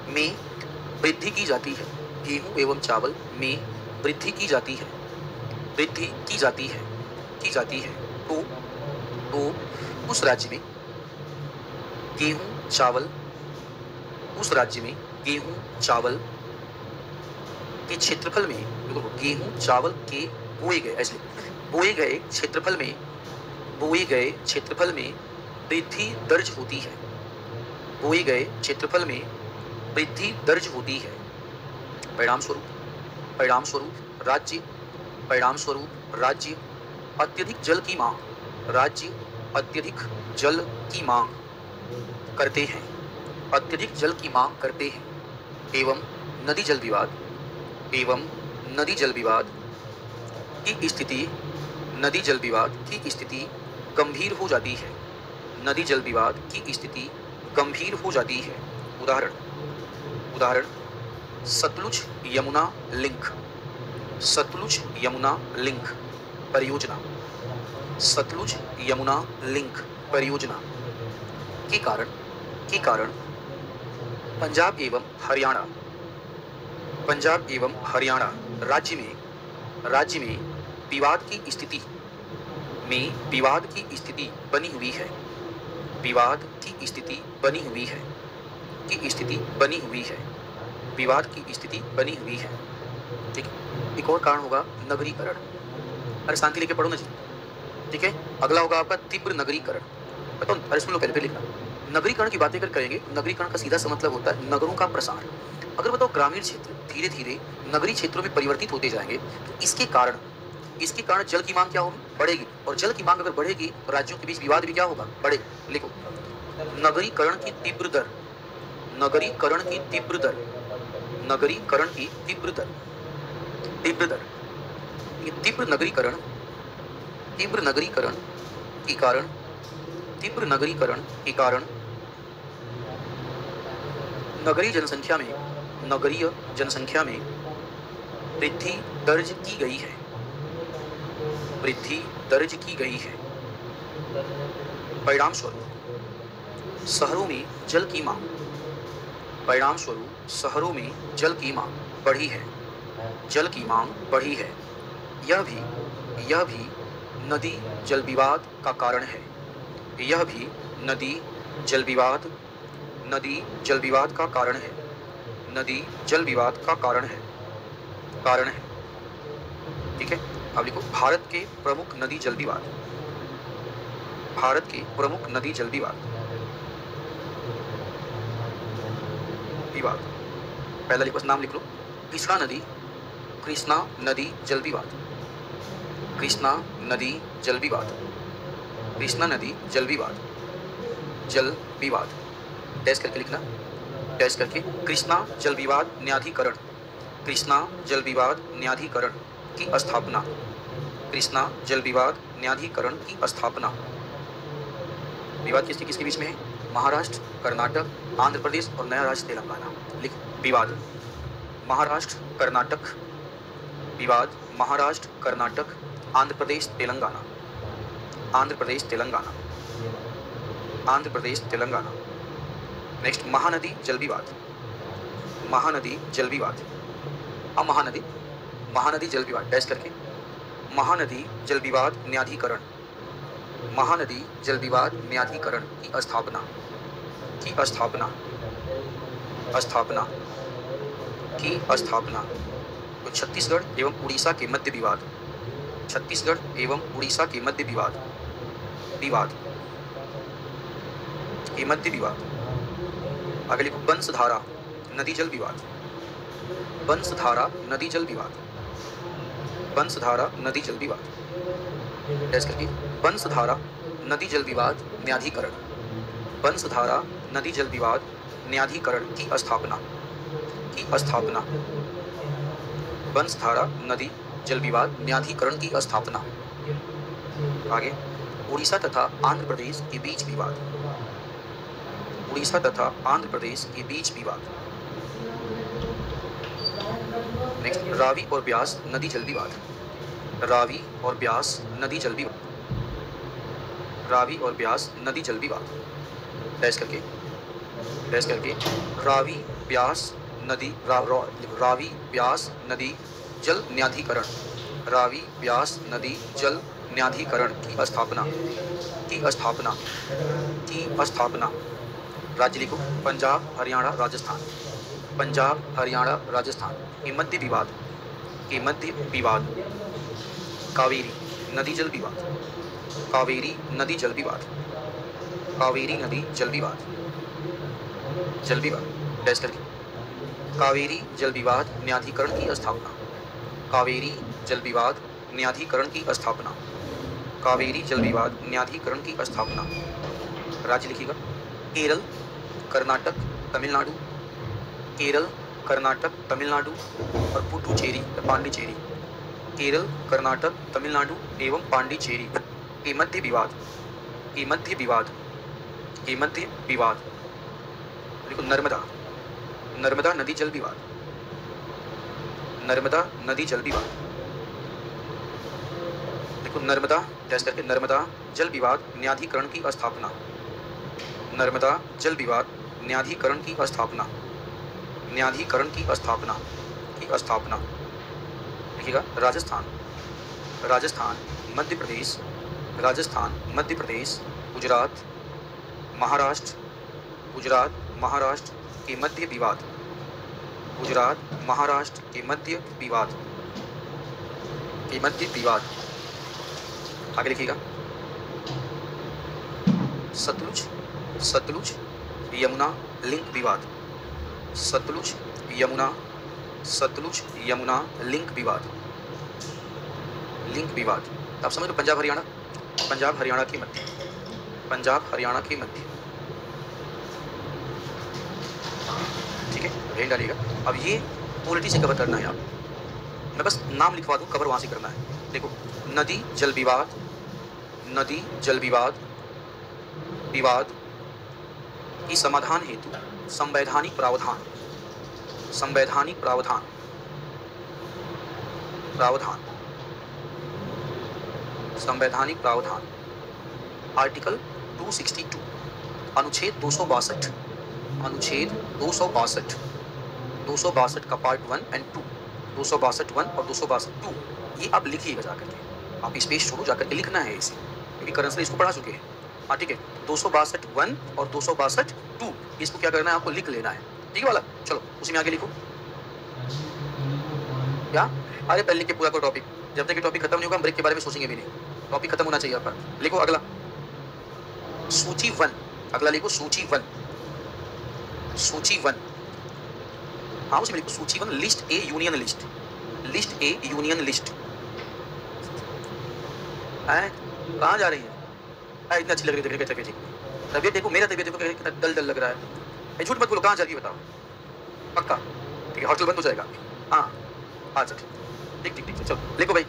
में वृद्धि की जाती है। गेहूं एवं चावल में वृद्धि की जाती है। तो उस राज्य में गेहूं चावल के क्षेत्रफल में, गेहूं चावल के बोए गए क्षेत्रफल में वृद्धि दर्ज होती है। बोए गए क्षेत्रफल में वृद्धि दर्ज होती है। परिणाम स्वरूप राज्य अत्यधिक जल की मांग करते हैं एवं नदी जल विवाद की स्थिति गंभीर हो जाती है। उदाहरण सतलुज यमुना लिंक परियोजना के कारण पंजाब एवं हरियाणा राज्य में विवाद की स्थिति बनी हुई है। की स्थिति बनी हुई है। विवाद की स्थिति बनी हुई है। ठीक है। एक और कारण होगा नगरीकरण। अरे शांति लेके पढ़ो ना जी। ठीक है। अगला होगा आपका तीव्र नगरीकरण। बताओ, अरे सुन लो, पहले लिखना। नगरीकरण की बातें अगर करेंगे, नगरीकरण का सीधा सा मतलब होता है नगरों का प्रसार। अगर बताओ ग्रामीण क्षेत्र धीरे धीरे नगरीय क्षेत्रों में परिवर्तित होते जाएंगे, तो इसके कारण जल की मांग क्या होगी? बढ़ेगी। और जल की मांग अगर बढ़ेगी तो राज्यों के बीच विवाद भी क्या होगा? बढ़ेगा। लिखो, नगरीकरण की तीव्र दर, नगरीकरण की तीव्र दर, नगरीकरण की तीव्र दर, तीव्र दर। ये तीव्र नगरीकरण के कारण, तीव्र नगरीकरण के कारण नगरीय जनसंख्या में वृद्धि दर्ज की गई है। वृद्धि दर्ज की गई है। परिणाम स्वरूप शहरों में जल की मांग, परिणाम स्वरूप शहरों में जल की मांग बढ़ी है। जल की मांग बढ़ी है। यह भी नदी जल विवाद का कारण है। यह भी नदी जल विवाद का कारण है। नदी जल विवाद का कारण है। ठीक है। अब लिखो, भारत के प्रमुख नदी जल विवाद, भारत के प्रमुख नदी जल विवाद। पहला लिखो, नाम लिख लो। कृष्णा नदी जल विवाद, कृष्णा नदी जल विवाद, कृष्णा नदी जल विवाद, जल विवाद। डैश करके लिखना, डैश करके। कृष्णा जल विवाद न्यायाधिकरण, कृष्णा जल विवाद न्यायाधिकरण की स्थापना, कृष्णा जल विवाद न्यायाधिकरण की स्थापना। विवाद किसके बीच में है? महाराष्ट्र, कर्नाटक, आंध्र प्रदेश और नया राज्य तेलंगाना। लिख, विवाद महाराष्ट्र कर्नाटक, विवाद महाराष्ट्र कर्नाटक, आंध्र प्रदेश तेलंगाना, आंध्र प्रदेश तेलंगाना, आंध्र प्रदेश तेलंगाना। नेक्स्ट, महानदी जल विवाद, महानदी जल विवाद। अब महानदी जल विवाद डैश करके। महानदी जल विवाद न्यायाधिकरण, महानदी जल विवाद न्यायाधिकरण की स्थापना, तो छत्तीसगढ़ एवं उड़ीसा के मध्य विवाद, छत्तीसगढ़ एवं उड़ीसा के मध्य विवाद के मध्य विवाद। आगे लिखो, बंसधारा नदी जल विवाद, बंसधारा नदी जल विवाद, बंसधारा नदी जल विवाद। डैश करके, बंसधारा नदी जल विवाद न्यायाधिकरण, बंसधारा नदी जल विवाद न्यायाधिकरण की स्थापना, बंसधारा नदी जल विवाद न्यायाधिकरण की स्थापना। आगे, उड़ीसा तथा आंध्र प्रदेश के बीच विवाद, उड़ीसा तथा आंध्र प्रदेश के बीच विवाद। नेक्स्ट, रावी और ब्यास नदी जल विवाद, रावी और ब्यास नदी जल विवाद, रावी और ब्यास नदी जल विवाद। डैश करके, रावी ब्यास नदी रावी ब्यास नदी जल न्यायाधिकरण, रावी ब्यास नदी जल न्यायाधिकरण की स्थापना। राज्य लिखो, पंजाब हरियाणा राजस्थान, पंजाब हरियाणा राजस्थान के मध्य विवाद, कावेरी नदी जल विवाद, कावेरी नदी जल विवाद, कावेरी नदी जल विवाद, डैश करके। कावेरी जल विवाद न्यायाधिकरण की स्थापना, कावेरी जल विवाद न्यायाधिकरण की स्थापना, कावेरी जल विवाद न्यायाधिकरण की स्थापना। राज्य लिखिएगा, केरल, कर्नाटक, तमिलनाडु, केरल, कर्नाटक, तमिलनाडु और पुडुचेरी, पांडिचेरी, केरल, कर्नाटक, तमिलनाडु एवं पांडिचेरी के मध्य विवाद। देखो, नर्मदा नदी जल विवाद, नर्मदा नदी जल विवाद। देखो, नर्मदा डैश करके, नर्मदा जल विवाद न्यायाधिकरण की स्थापना, नर्मदा जल विवाद न्यायाधिकरण की स्थापना, न्यायाधिकरण की स्थापना। देखिएगा, राजस्थान मध्य प्रदेश, गुजरात, महाराष्ट्र के मध्य विवाद, गुजरात महाराष्ट्र के मध्य विवाद, के मध्य विवाद। आगे लिखिएगा सतलुज, सतलुज यमुना लिंक विवाद, सतलुज यमुना, सतलुज यमुना लिंक विवाद, लिंक विवाद। आप समझ लो पंजाब हरियाणा, पंजाब हरियाणा के मध्य, पंजाब हरियाणा के मध्य, ठीक है, रेल डालिएगा। अब ये पॉलिटी से कवर करना है आप, मैं बस नाम लिखवा दूं, कवर वहां से करना है। देखो नदी जल विवाद, नदी जल विवाद, विवाद की समाधान हेतु संवैधानिक प्रावधान, संवैधानिक प्रावधान, प्रावधान, संवैधानिक प्रावधान। आर्टिकल 262, अनुच्छेद 262, अनुच्छेद 262, 262 का पार्ट 1 एंड 2, 262 1 और 262 2, ये आप लिखिएगा जाकर के, आप स्पेस छोड़ो, जाकर के लिखना है इसे, क्योंकि करंट से इसको पढ़ा चुके हैं। हाँ ठीक है, 262 1 और 262 2, इसको क्या करना है, आपको लिख लेना है, ठीक है वाला। चलो उसी में आगे लिखो क्या, अरे पहले लिख के पूरा को टॉपिक, जब तक ये टॉपिक खत्म नहीं होगा हम ब्रेक के बारे में सोचेंगे भी नहीं, टॉपिक खत्म होना चाहिए आपका। लिखो अगला सूची 1, अगला लिखो सूची 1, सूची 1, हाँ उसमें लिखो सूची 1, list A union list, list A union list. कहाँ जा रही है, इतनी अच्छी लग रही है तबीयत, तबीयत देखो, मेरा तबीयत देखो कितना डल डल लग रहा है, झूठ मत बोलो, कहाँ जा रही है बताओ, पक्का ठीक है, हॉस्टल बंद हो जाएगा। हाँ अच्छा ठीक ठीक ठीक, चलो लिखो भाई,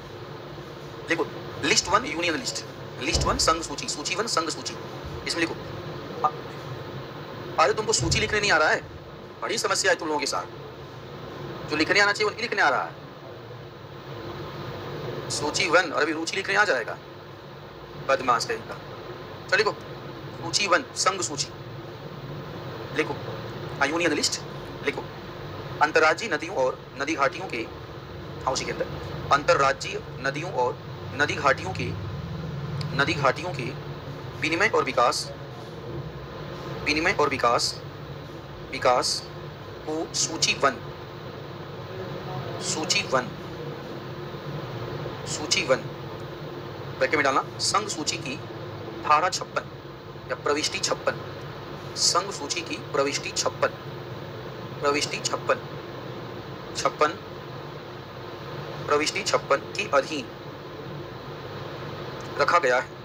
लिखो लिस्ट 1 यूनियन लिस्ट, लिस्ट 1 संघ सूची, सूची 1 संघ सूची, इसमें लिखो। अरे तुमको सूची लिखने नहीं आ रहा है, बड़ी समस्या है तुम लोगों के साथ, जो लिखने आना चाहिए उनकी लिखने आ रहा है, सूची 1 और अभी रुचि लिखने आ जाएगा, बदमाश कहेगा। चलो लिखो सूची 1 संघ सूची, लिखो यूनियन लिस्ट, लिखो अंतर्राज्यीय नदियों और नदी घाटियों के, हाँ उसी के अंदर अंतर्राज्यीय नदियों और नदी घाटियों के, नदी घाटियों के विनिमय और विकास, विनिमय और विकास, विकास को सूची 1, सूची 1, सूची 1 ब्रैकेट में डालना, संघ सूची की धारा 56 या प्रविष्टि 56, संघ सूची की प्रविष्टि 56, प्रविष्टि 56, 56, प्रविष्टि 56 के अधीन रखा गया है।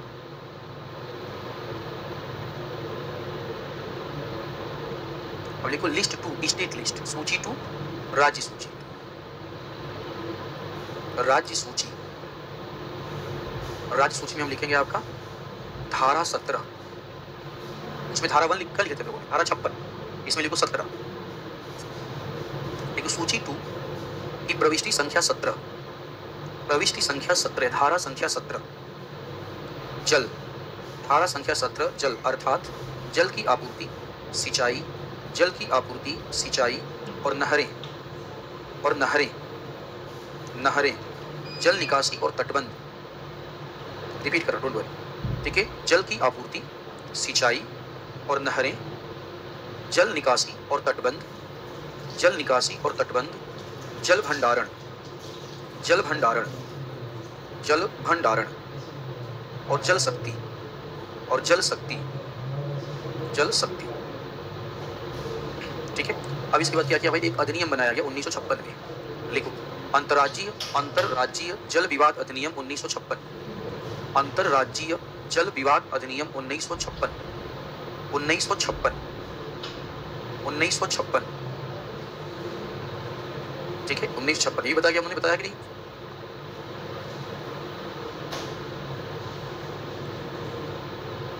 अब लिखो लिस्ट 2 स्टेट लिस्ट, सूची 2 राज्य सूची, राज्य सूची, राज्य सूची में हम लिखेंगे आपका धारा 17, इसमें धारा 1 लिख कर लिखे थे लोगों ने, धारा 56, इसमें लिखो 17, लिखो सूची 2 की प्रविष्टि संख्या 17, प्रविष्टि संख्या 17, धारा संख्या 17, जल, धारा संख्या 17 जल, अर्थात जल की आपूर्ति, सिंचाई, जल की आपूर्ति, सिंचाई और नहरें, और नहरें, नहरें, जल निकासी और तटबंध, रिपीट करो डोंट वरी, ठीक है, जल की आपूर्ति, सिंचाई और नहरें, जल निकासी और तटबंध, जल निकासी और तटबंध, जल भंडारण, जल भंडारण, जल भंडारण और जल शक्ति, और जल शक्ति, जल शक्ति, ठीक है। अब इसके बाद क्या किया भाई, एक अधिनियम बनाया गया 1956 में, लिखो अंतर्राज्यीय जल विवाद अधिनियम 1956, अंतर्राज्यीय जल विवाद अधिनियम 1956, 1956, 1956, ठीक है 1956, ये बताया, हमने बताया कि नहीं,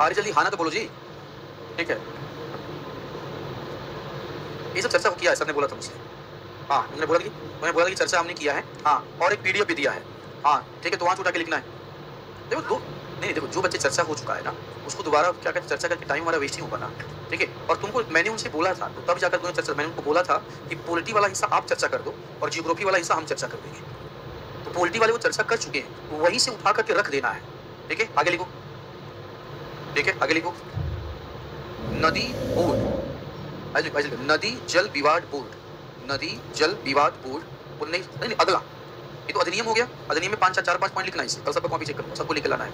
अरे जल्दी हाँ ना तो बोलो जी, ठीक है। ये सब चर्चा किया है, सर ने बोला था मुझसे, हाँ मैंने बोला कि चर्चा हमने किया है, हाँ और एक पीडीएफ भी दिया है, हाँ ठीक है, तो वहाँ उठा के लिखना है। देखो दो नहीं, देखो जो बच्चे चर्चा हो चुका है ना, उसको दोबारा क्या कहते, चर्चा करके टाइम हमारा वेस्ट ही होगा ना, ठीक है। और तुमको मैंने उनसे बोला था, तो तब जाकर उन्होंने चर्चा, मैंने उनको बोला था कि पॉलिटी वाला हिस्सा आप चर्चा कर दो और जियोग्राफी वाला हिस्सा हम चर्चा कर देंगे, तो पॉलिटी वाले वो चर्चा कर चुके हैं, तो वहीं से उठा करके रख देना है, ठीक है। आगे लिखो, ठीक है, आगे लिखो नदी बोर्ड, नदी जल विवाद बोर्ड, नदी जल विवाद बोर्ड 19, नहीं अगला, ये तो अधिनियम हो गया। अधिनियम में 4-5 पॉइंट लिखना है इसे, कल सबका कॉपी चेक करो, सबको लिख लाना है,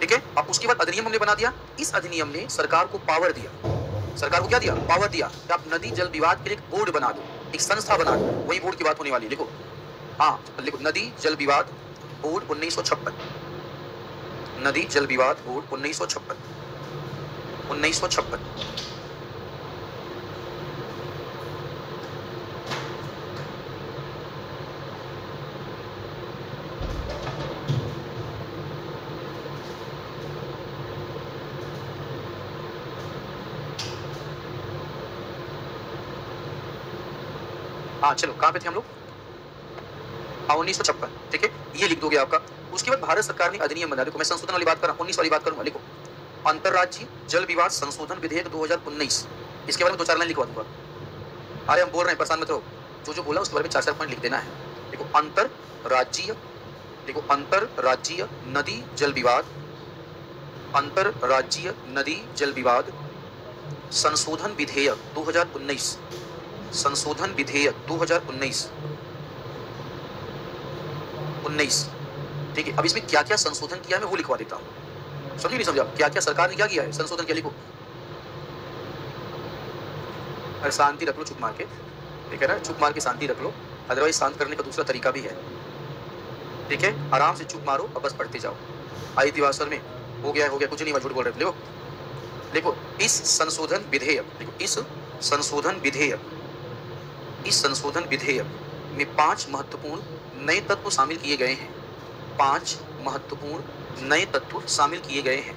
ठीक है। अब उसके बाद अधिनियम हमने बना दिया। इस अधिनियम ने सरकार को पावर दिया, सरकार को क्या दिया? पावर दिया कि आप नदी जल विवाद के लिए एक बोर्ड बना दो, एक संस्था बना दो। वही बोर्ड की बात होने वाली है, लिखो, हाँ लिखो, नदी जल विवाद बोर्ड 1956, नदी जल विवाद बोर्ड 1956, 1956। हाँ चलो, कहाँ पे थे हम लोग? हाँ 1956, ठीक है, ये लिख दोगे आपका। उसके बाद भारत सरकार ने अधिनियम बना, देखो मैं संशोधन वाली बात कर रहा हूँ, 19 वाली बात करूंगा, लिखो, अंतरराज्यीय जल विवाद संशोधन विधेयक 2019। इसके बारे में 2-4 लाइन लिखवा दूंगा। अरे हम बोल रहे हैं, परेशान मत हो, जो बोला उसके बारे में 4-4 पॉइंट लिख देना है। देखो अंतरराज्यीय, देखो अंतरराज्यीय नदी जल विवाद, अंतरराज्यीय नदी जल विवाद संशोधन विधेयक 2019, संशोधन विधेयक 2019, 19, ठीक है। अब इसमें क्या क्या संशोधन किया है मैं वो लिखवा देता हूँ, समझे नहीं समझा? क्या क्या सरकार ने क्या किया है, संशोधन क्या, लिखो। अरे शांति रख लो चुप मार के, ठीक है ना, चुप मार के शांति रख लो, अदरवाइज शांत करने का दूसरा तरीका भी है, ठीक है। आराम से चुप मारो और बस पढ़ते जाओ। आई दिवासर में हो गया कुछ नहीं, मैं झूठ बोल रहे थे। लिखो, लिखो, इस संशोधन विधेयक, देखो इस संशोधन विधेयक, इस संशोधन विधेयक में 5 महत्वपूर्ण नए तत्व शामिल किए गए हैं, 5 महत्वपूर्ण नए तत्व शामिल किए गए हैं,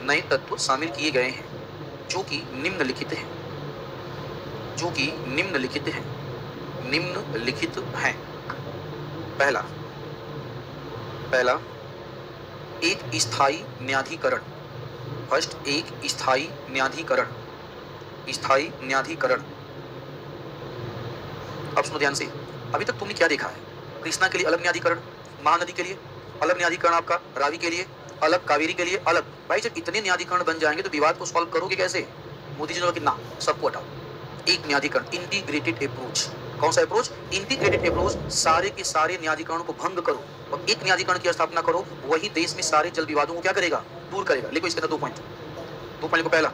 नए तत्व शामिल किए गए हैं, जो कि निम्नलिखित हैं, जो कि निम्नलिखित हैं, निम्नलिखित हैं। पहला, एक स्थायी न्यायाधिकरण, फर्स्ट एक स्थायी न्यायाधिकरण, स्थायी न्यायाधिकरण। अब सुनो ध्यान से, अभी तक तुमने क्या देखा है? कृष्णा के लिए अलग न्यायाधिकरण, महानदी के लिए अलग न्यायाधिकरण, आपका रावी के लिए अलग, कावेरी के लिए अलग। भाई जब इतने न्यायाधिकरण बन जाएंगे तो विवाद को सॉल्व करोगे कैसे? मोदी जी ने कहा ना, सबको हटाओ, एक न्यायाधिकरण, इंटीग्रेटेड अप्रोच। कौन सा अप्रोच? इंटीग्रेटेड अप्रोच, सारे के सारे न्यायाधिकरणों को भंग करो और एक न्यायाधिकरण की स्थापना करो, वही देश में सारे जल विवादों को क्या करेगा? दूर करेगा। लिखो इसके अंदर 2 पॉइंट लिखो। पहला,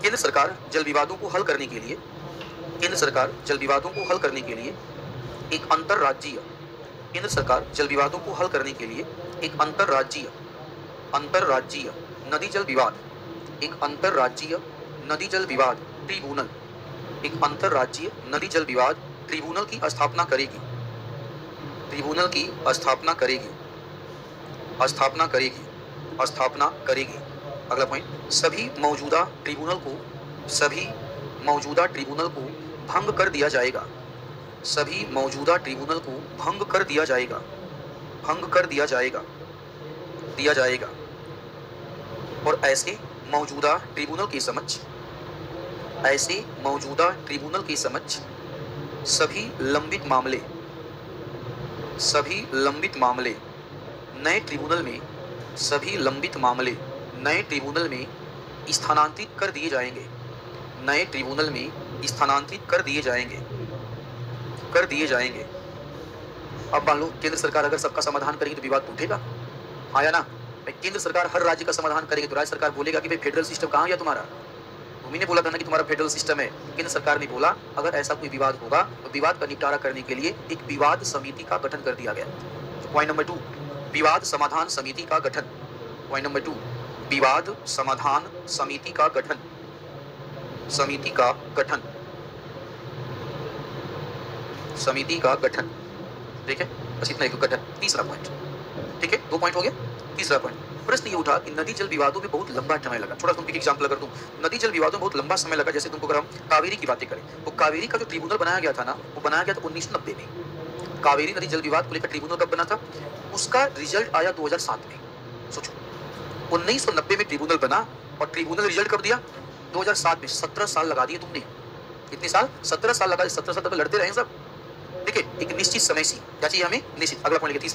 केंद्र सरकार जल विवादों को हल करने के लिए, केंद्र सरकार जल विवादों को हल करने के लिए एक अंतरराज्यीय, केंद्र सरकार जल विवादों को हल करने के लिए एक अंतरराज्यीय नदी जल विवाद, एक अंतरराज्यीय नदी जल विवाद ट्रिब्यूनल, एक अंतरराज्यीय नदी जल विवाद ट्रिब्यूनल की स्थापना करेगी, ट्रिब्यूनल की स्थापना करेगी, स्थापना करेगी, स्थापना करेगी। अगला पॉइंट, सभी मौजूदा ट्रिब्यूनल को भंग कर दिया जाएगा, सभी मौजूदा ट्रिब्यूनल को भंग कर दिया जाएगा, भंग कर दिया जाएगा, दिया जाएगा। और ऐसे मौजूदा ट्रिब्यूनल के समक्ष, ऐसे मौजूदा ट्रिब्यूनल के समक्ष सभी लंबित मामले, सभी लंबित मामले नए ट्रिब्यूनल में, सभी लंबित मामले नए ट्रिब्यूनल में स्थानांतरित कर दिए जाएंगे, नए ट्रिब्यूनल में स्थानांतरित कर दिए जाएंगे, कर दिए जाएंगे। अब मान लो केंद्र सरकार अगर सबका समाधान करेगी तो विवाद उठेगा, हाँ या ना? केंद्र सरकार हर राज्य का समाधान करेगी तो राज्य सरकार बोलेगा कि भाई फेडरल सिस्टम कहाँ गया तुम्हारा? तुम्ही ने बोला था ना कि तुम्हारा फेडरल सिस्टम है। केंद्र सरकार ने बोला अगर ऐसा कोई विवाद होगा तो विवाद का निपटारा करने के लिए एक विवाद समिति का गठन कर दिया गया। पॉइंट नंबर 2, विवाद समाधान समिति का गठन। पॉइंट नंबर 2, विवाद समाधान समिति का गठन, समिति का गठन, समिति का गठन, ठीक है, बस इतना एक गठन। तीसरा पॉइंट, ठीक है, 2 पॉइंट हो गया। तीसरा पॉइंट, प्रश्न ये उठा कि नदी जल विवादों में बहुत लंबा समय लगा। थोड़ा तुमको एक एग्जांपल अगर दूं, नदी जल विवादों में बहुत लंबा समय लगा, जैसे तुमको अगर हम कावेरी की बातें करें तो कावेरी का जो ट्रिब्यूनल बनाया गया था ना, वो बनाया गया था 1990 में। कावेरी नदी जल विवाद को लेकर ट्रिब्यूनल कब बना था? उसका रिजल्ट आया 2007 में। सोचो, 1990 में ट्रिब्यूनल बना और ट्रिब्यूनल रिजल्ट कब दिया? 2007 में। 17 साल लगा दिए तुमने। कितने साल? 17 साल लगा दिए। 17 साल तक लड़ते रहे सब, ठीक है। एक निश्चित समय सी क्या चाहिए हमें? निश्चित। अगला पॉइंट लिखिए,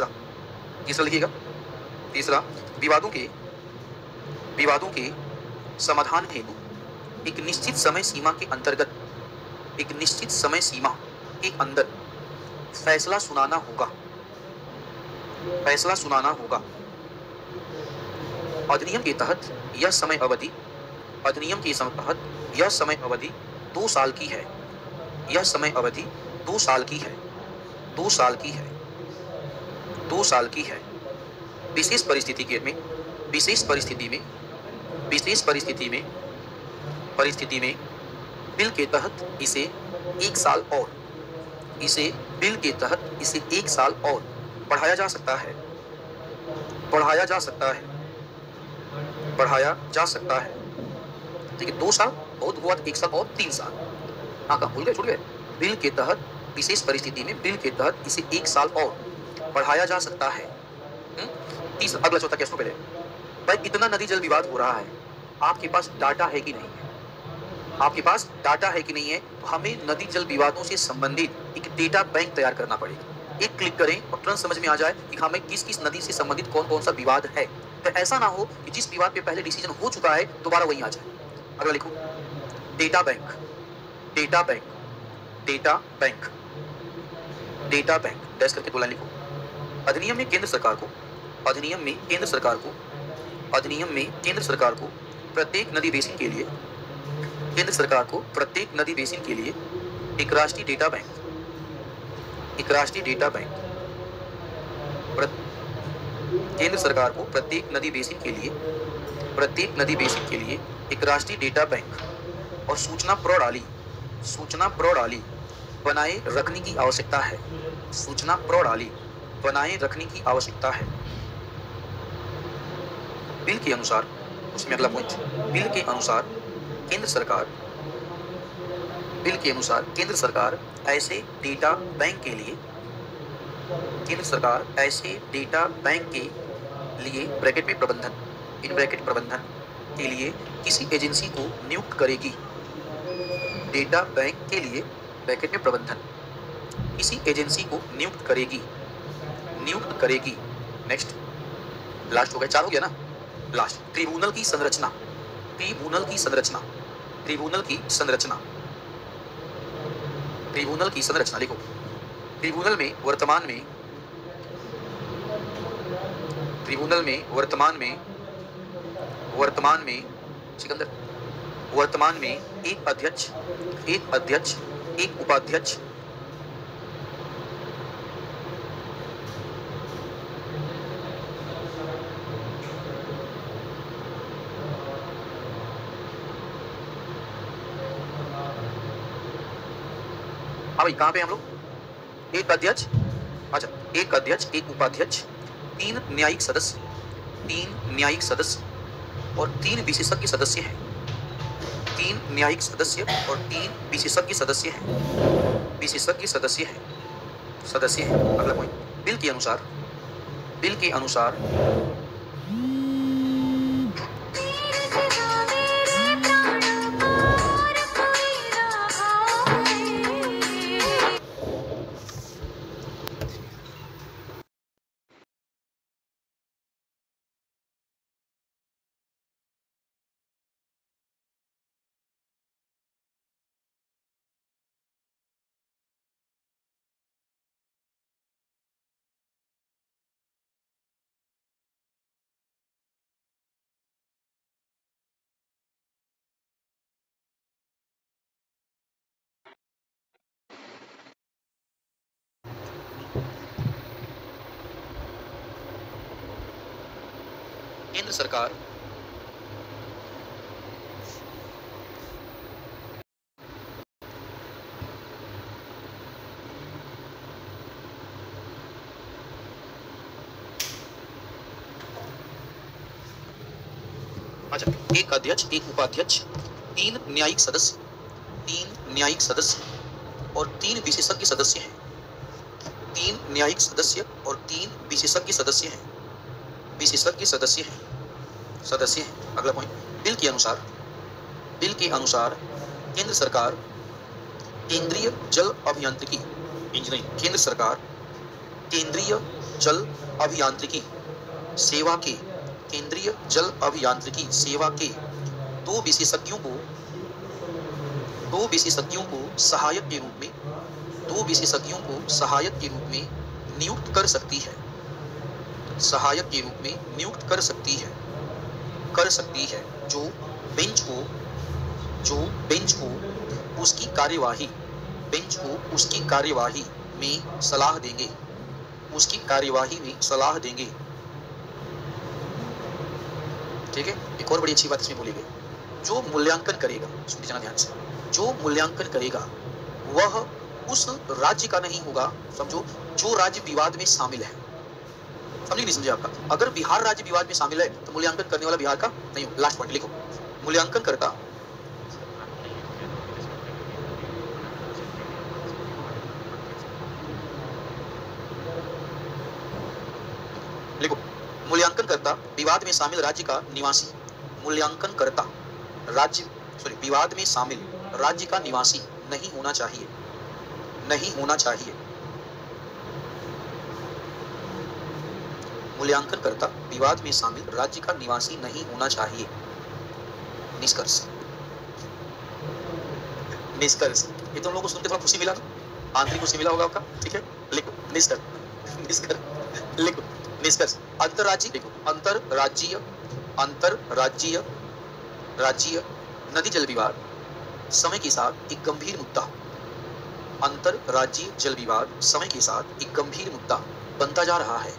तीसरा लिखिएगा। तीसरा, विवादों के समाधान हेतु, एक निश्चित समय सीमा के अंतर्गत, एक निश्चित समय सीमा के अंदर फैसला सुनाना होगा, फैसला सुनाना होगा। अधिनियम के तहत यह समय अवधि, अधिनियम के तहत यह समय अवधि 2 साल की है। यह समय अवधि 2 साल की है, 2 साल की है, 2 साल की है। विशेष परिस्थिति के में, विशेष परिस्थिति में, विशेष परिस्थिति में, परिस्थिति में बिल के तहत इसे 1 साल और, इसे बिल के तहत इसे 1 साल और बढ़ाया जा सकता है, बढ़ाया जा सकता है, बढ़ाया जा सकता है। ठीक है, 2 साल बहुत हुआ, 1 साल और 3 साल। हाँ, कहाँ भूल गए, छूट गए। बिल के तहत, विशेष परिस्थिति में बिल के तहत इसे 1 साल और बढ़ाया जा सकता है। तीसरा, अगला चौथा क्या, पहले भाई इतना नदी जल विवाद हो रहा है, आपके पास डाटा है कि नहीं है? आपके पास डाटा है कि नहीं है? तो हमें नदी जल विवादों से संबंधित एक डेटा बैंक तैयार करना पड़ेगा। एक क्लिक करें और तुरंत समझ में आ जाए कि हमें किस किस नदी से संबंधित कौन कौन सा विवाद है। तो ऐसा ना हो कि जिस विवाद पे पहले डिसीजन हो चुका है दोबारा वहीं आ जाए। अगला लिखो, data bank, data bank, data bank, data bank, dash करके 2 लाइन लिखो। अधिनियम में केंद्र सरकार को, अधिनियम में केंद्र सरकार को, अधिनियम में केंद्र सरकार को प्रत्येक नदी बेसिन के लिए, केंद्र सरकार को प्रत्येक नदी बेसिन के लिए एक राष्ट्रीय डेटा बैंक, एक राष्ट्रीय डेटा बैंक, केंद्र सरकार को प्रत्येक नदी बेसिन के लिए, प्रत्येक नदी बेसिन के लिए एक राष्ट्रीय डेटा बैंक और सूचना प्रणाली, सूचना प्रणाली बनाए रखने की आवश्यकता है, सूचना प्रणाली बनाए रखने की आवश्यकता है। बिल के अनुसार, उसमें अगला पॉइंट, बिल के अनुसार केंद्र सरकार, बिल के अनुसार केंद्र सरकार ऐसे डेटा बैंक के लिए, केंद्र सरकार ऐसे डेटा बैंक के लिए ब्रैकेट में प्रबंधन, इन ब्रैकेट प्रबंधन के लिए किसी एजेंसी को नियुक्त करेगी। डेटा बैंक के लिए ब्रैकेट में प्रबंधन किसी एजेंसी को नियुक्त करेगी, नियुक्त करेगी। नेक्स्ट, लास्ट हो गया, 4 हो गया ना। लास्ट, ट्रिब्यूनल की संरचना, ट्रिब्यूनल की संरचना, ट्रिब्यूनल की संरचना, ट्रिब्यूनल की संरचना लिखो। ट्रिब्यूनल में वर्तमान में, ट्रिब्यूनल में वर्तमान में, वर्तमान में सिकंदर, वर्तमान में एक अध्यक्ष, एक अध्यक्ष, एक उपाध्यक्ष, हाँ भाई कहाँ पे हम लोग, एक अध्यक्ष, अच्छा एक अध्यक्ष, एक उपाध्यक्ष, 3 न्यायिक सदस्य, 3 न्यायिक सदस्य और 3 विशेषज्ञ सदस्य हैं, 3 न्यायिक सदस्य और 3 विशेषज्ञ सदस्य हैं, विशेषज्ञ सदस्य हैं, सदस्य हैं। अगला पॉइंट, बिल के अनुसार, बिल के अनुसार केंद्र सरकार, अच्छा एक अध्यक्ष, एक उपाध्यक्ष, 3 न्यायिक सदस्य, 3 न्यायिक सदस्य और 3 विशेषज्ञ सदस्य हैं, 3 न्यायिक सदस्य और 3 विशेषज्ञ सदस्य हैं, विशेषज्ञ सदस्य हैं, सदस्य हैं। अगला पॉइंट, बिल के अनुसार, बिल के अनुसार केंद्र सरकार केंद्रीय जल अभियांत्रिकी इंजीनियरिंग, केंद्र सरकार केंद्रीय जल अभियांत्रिकी सेवा के, केंद्रीय जल अभियांत्रिकी सेवा के 2 विशेषज्ञों को दो विशेषज्ञों को सहायक के रूप में, दो विशेषज्ञों को सहायक के रूप में नियुक्त कर सकती है, सहायक के रूप में नियुक्त कर सकती है, जो बेंच को, जो बेंच को उसकी कार्यवाही, बेंच को उसकी कार्यवाही में सलाह देंगे, उसकी कार्यवाही में सलाह देंगे। ठीक है, एक और बड़ी अच्छी बात इसमें बोली गई, जो मूल्यांकन करेगा, सुनिए जाना ध्यान से, जो मूल्यांकन करेगा वह उस राज्य का नहीं होगा, समझो, जो राज्य विवाद में शामिल है। समझे नहीं समझे आपका? अगर बिहार राज्य विवाद में शामिल है तो मूल्यांकन करने वाला बिहार का नहीं होगा। लास्ट पॉइंट लिखो, मूल्यांकन करता, लिखो, मूल्यांकन करता विवाद में शामिल राज्य का निवासी, मूल्यांकन करता राज्य, सॉरी, विवाद में शामिल राज्य का निवासी नहीं होना चाहिए, नहीं होना चाहिए। मूल्यांकन करता विवाद में शामिल राज्य का निवासी नहीं होना चाहिए। निष्कर्ष, निष्कर्ष, ये तुम लोगों को सुनते थोड़ा खुशी मिला, आंतरिक खुशी मिला होगा आपका। ठीक है, लिखो निष्कर्ष, निष्कर्ष लिखो, निष्कर्ष, अंतरराज्यीय, लिखो अंतरराज्यीय, अंतरराज्यीय, राज्यीय नदी जल विवाद समय के साथ एक गंभीर मुद्दा, अंतरराज्यीय जल विवाद समय के साथ एक गंभीर मुद्दा बनता जा रहा है,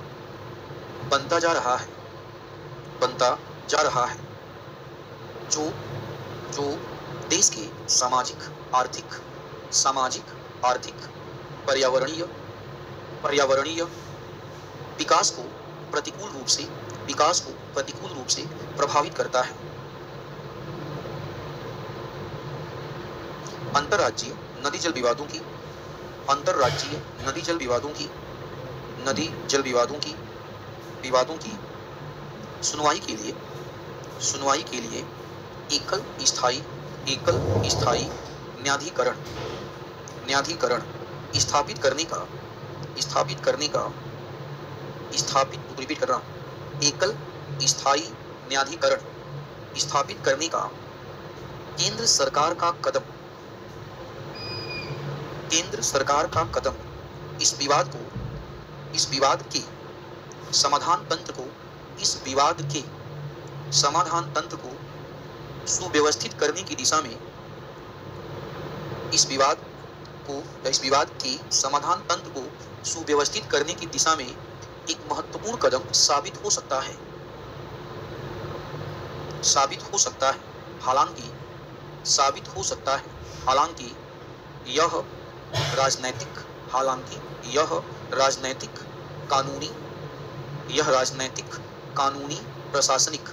बनता जा रहा है, बनता जा रहा है, जो देश के सामाजिक आर्थिक, सामाजिक आर्थिक, पर्यावरणीय, पर्यावरणीय विकास को प्रतिकूल रूप से, विकास को प्रतिकूल रूप से प्रभावित करता है। अंतरराज्यीय नदी जल विवादों की, अंतरराज्यीय नदी जल विवादों की, नदी जल विवादों की, विवादों की सुनवाई के लिए, सुनवाई के लिए एकल स्थायी, एकल स्थायी न्यायाधिकरण, न्यायाधिकरण स्थापित करने का, स्थापित करने का, स्थापित, रिपीट कर रहा हूं, एकल स्थायी न्यायाधिकरण स्थापित करने का केंद्र सरकार का कदम, केंद्र सरकार का कदम इस विवाद को, इस विवाद के समाधान तंत्र को, इस विवाद के समाधान तंत्र को सुव्यवस्थित करने की दिशा में, इस विवाद को, इस विवाद के समाधान तंत्र को सुव्यवस्थित करने की दिशा में एक महत्वपूर्ण कदम साबित हो सकता है, साबित हो सकता है। हालांकि साबित हो सकता है, हालांकि यह राजनैतिक, हालांकि यह राजनैतिक, कानूनी, यह राजनैतिक, कानूनी, प्रशासनिक,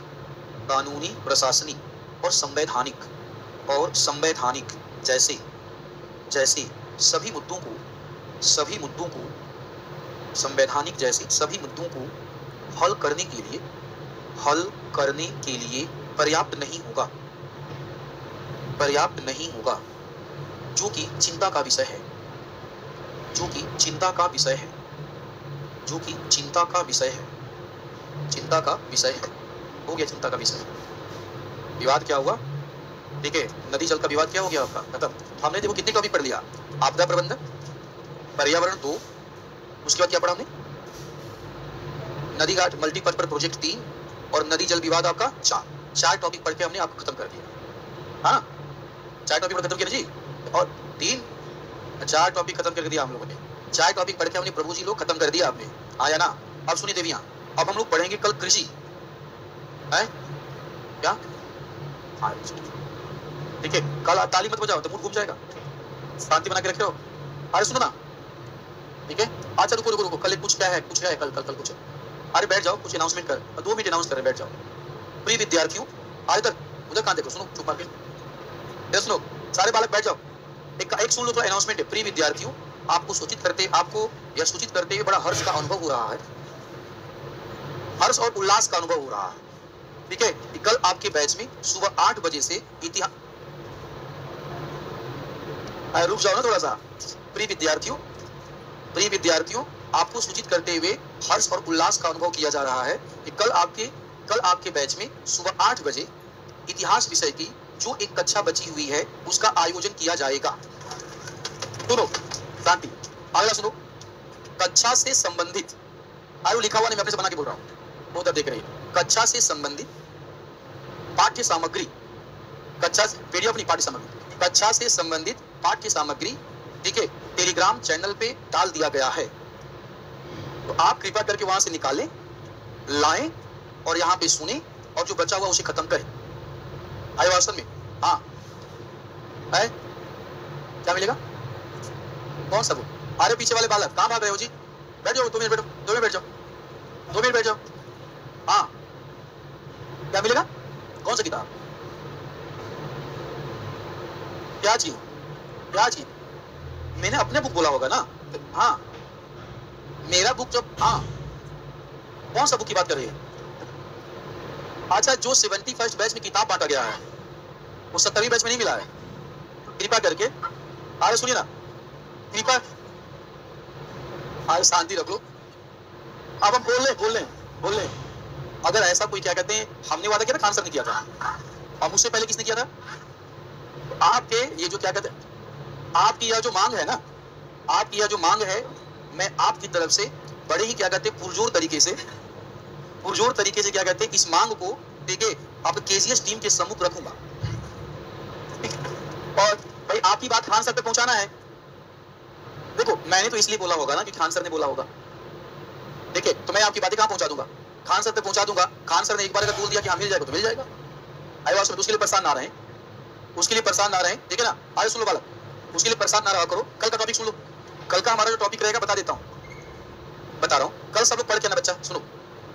कानूनी, प्रशासनिक और संवैधानिक, और संवैधानिक जैसे, जैसे सभी मुद्दों को, सभी मुद्दों को, संवैधानिक जैसे सभी मुद्दों को हल करने के लिए, हल करने के लिए पर्याप्त नहीं होगा, पर्याप्त नहीं होगा, जो कि चिंता का विषय है, जो कि चिंता का विषय है, जो कि चिंता का विषय है, चिंता का विषय है। हो गया चिंता का विषय। विवाद क्या हुआ? ठीक है, नदी जल का विवाद क्या हो गया आपका? खत्म। हमने देखो कितने टॉपिक पढ़ लिया, आपदा प्रबंधन, पर्यावरण 2, उसके बाद क्या पढ़ा हमने? नदी घाट मल्टीपर्पज प्रोजेक्ट 3 और नदी जल विवाद आपका 4। 4 टॉपिक पढ़ के हमने आपको खत्म कर दिया। हाँ, 4 टॉपिक खत्म किया जी, और 4 टॉपिक खत्म कर दिया हम लोगों ने। 4 टॉपिक पढ़ के हमने प्रभु जी लोग खत्म कर दिया आपने, आया ना? अब सुनिए देवियां, अब हम लोग पढ़ेंगे कल कृषि है क्या? हाँ ठीक है, कल ताली मत बजाओ तो मूड घूम जाएगा, शांति बना के रखे रहो। अरे सुनो ना, ठीक है? अच्छा रुको रुको रुको, कल कुछ क्या है, कुछ है कल, कल कुछ है। अरे बैठ जाओ, कुछ अनाउंसमेंट कर, 2 मिनट अनाउंस कर रहे, बैठ जाओ। प्रिय विद्यार्थियों, आज इधर उधर कहाँ देखो, सुनो चुप करके, इधर सुनो, सारे बालक बैठ जाओ। एक सुन लो, तो अनाउंसमेंट है। प्रिय विद्यार्थियों, आपको सूचित करते, आपको यह सूचित करते हुए बड़ा हर्ष का अनुभव हो रहा है, हर्ष और उल्लास का अनुभव हो रहा है, ठीक है? कल आपके बैच में सुबह 8 बजे से इतिहास, रुक जाओ ना थोड़ा सा। प्रिय विद्यार्थियों, प्रिय विद्यार्थियों, आपको सूचित करते हुए हर्ष और उल्लास का अनुभव किया जा रहा है कि कल आपके बैच में सुबह 8 बजे इतिहास विषय की जो एक कक्षा बची हुई है उसका आयोजन किया जाएगा। सुनो शांति, अगला सुनो, कक्षा से संबंधित, आयो लिखा हुआ नहीं, मैं अपने से बना के बोल रहा हूँ, वो तब देख रही है। कक्षा से संबंधित पाठ्य सामग्री, कक्षा वीडियो अपनी पाठ्य सामग्री, कक्षा से संबंधित पाठ्य सामग्री, ठीक है, टेलीग्राम चैनल पे डाल दिया गया है। तो आप कृपया करके वहां से निकालें, लाएं और यहाँ पे सुने और जो बचा हुआ उसे खत्म करें। आए वासन में? हाँ है, क्या मिलेगा? कौन सा बुक? अरे पीछे वाले बालक कहाँ भाग रहे हो जी? बैठ जाओ, 2 मिनट बैठो, 2 मिनट बैठ जाओ, 2 मिनट बैठ जाओ। हाँ क्या मिलेगा? कौन सा किताब? क्या चीज? क्या चीज? मैंने अपने बुक बोला होगा ना? हाँ मेरा बुक जब, हाँ कौन सा बुक की बात कर रही है? अच्छा, जो 71st बैच में किताब बांटा गया है वो 70वीं बैच में नहीं मिला है। कृपया करके, अरे सुनिए ना, कृपया, अरे शांति रख लो। अब हम बोल लें। अगर ऐसा कोई, क्या कहते हैं, हमने वादा किया था, खान सर ने किया था, अब उससे पहले किसने किया था? आपके ये जो, क्या कहते हैं, आपकी यह जो मांग है ना, आपकी यह जो मांग है, मैं आपकी तरफ से बड़े ही, क्या कहते हैं, पुरजोर तरीके से, क्या कहते हैं, इस मांग को देखिए अब केजीएस टीम के सम्मुख रखूंगा। और भाई आपकी बात खान सर पे पहुंचाना है। देखो मैंने तो इसलिए बोला होगा ना कि खान सर ने बोला होगा, देखिए तो मैं आपकी बातें कहां पहुंचा दूंगा? खान सर पे पहुंचा दूंगा। खान सर ने एक बार अगर बोल दिया कि हाँ मिल जाएगा तो मिल जाएगा। आए वास्तव में उसके लिए परेशान ना रहें, ठीक है ना? आए सुन लो बालक, उसके लिए परेशान ना रहा करो। कल का टॉपिक सुन लो, कल का हमारा जो टॉपिक रहेगा बता देता हूँ, बता रहा हूँ। कल सब लोग पढ़ के ना बच्चा सुनो,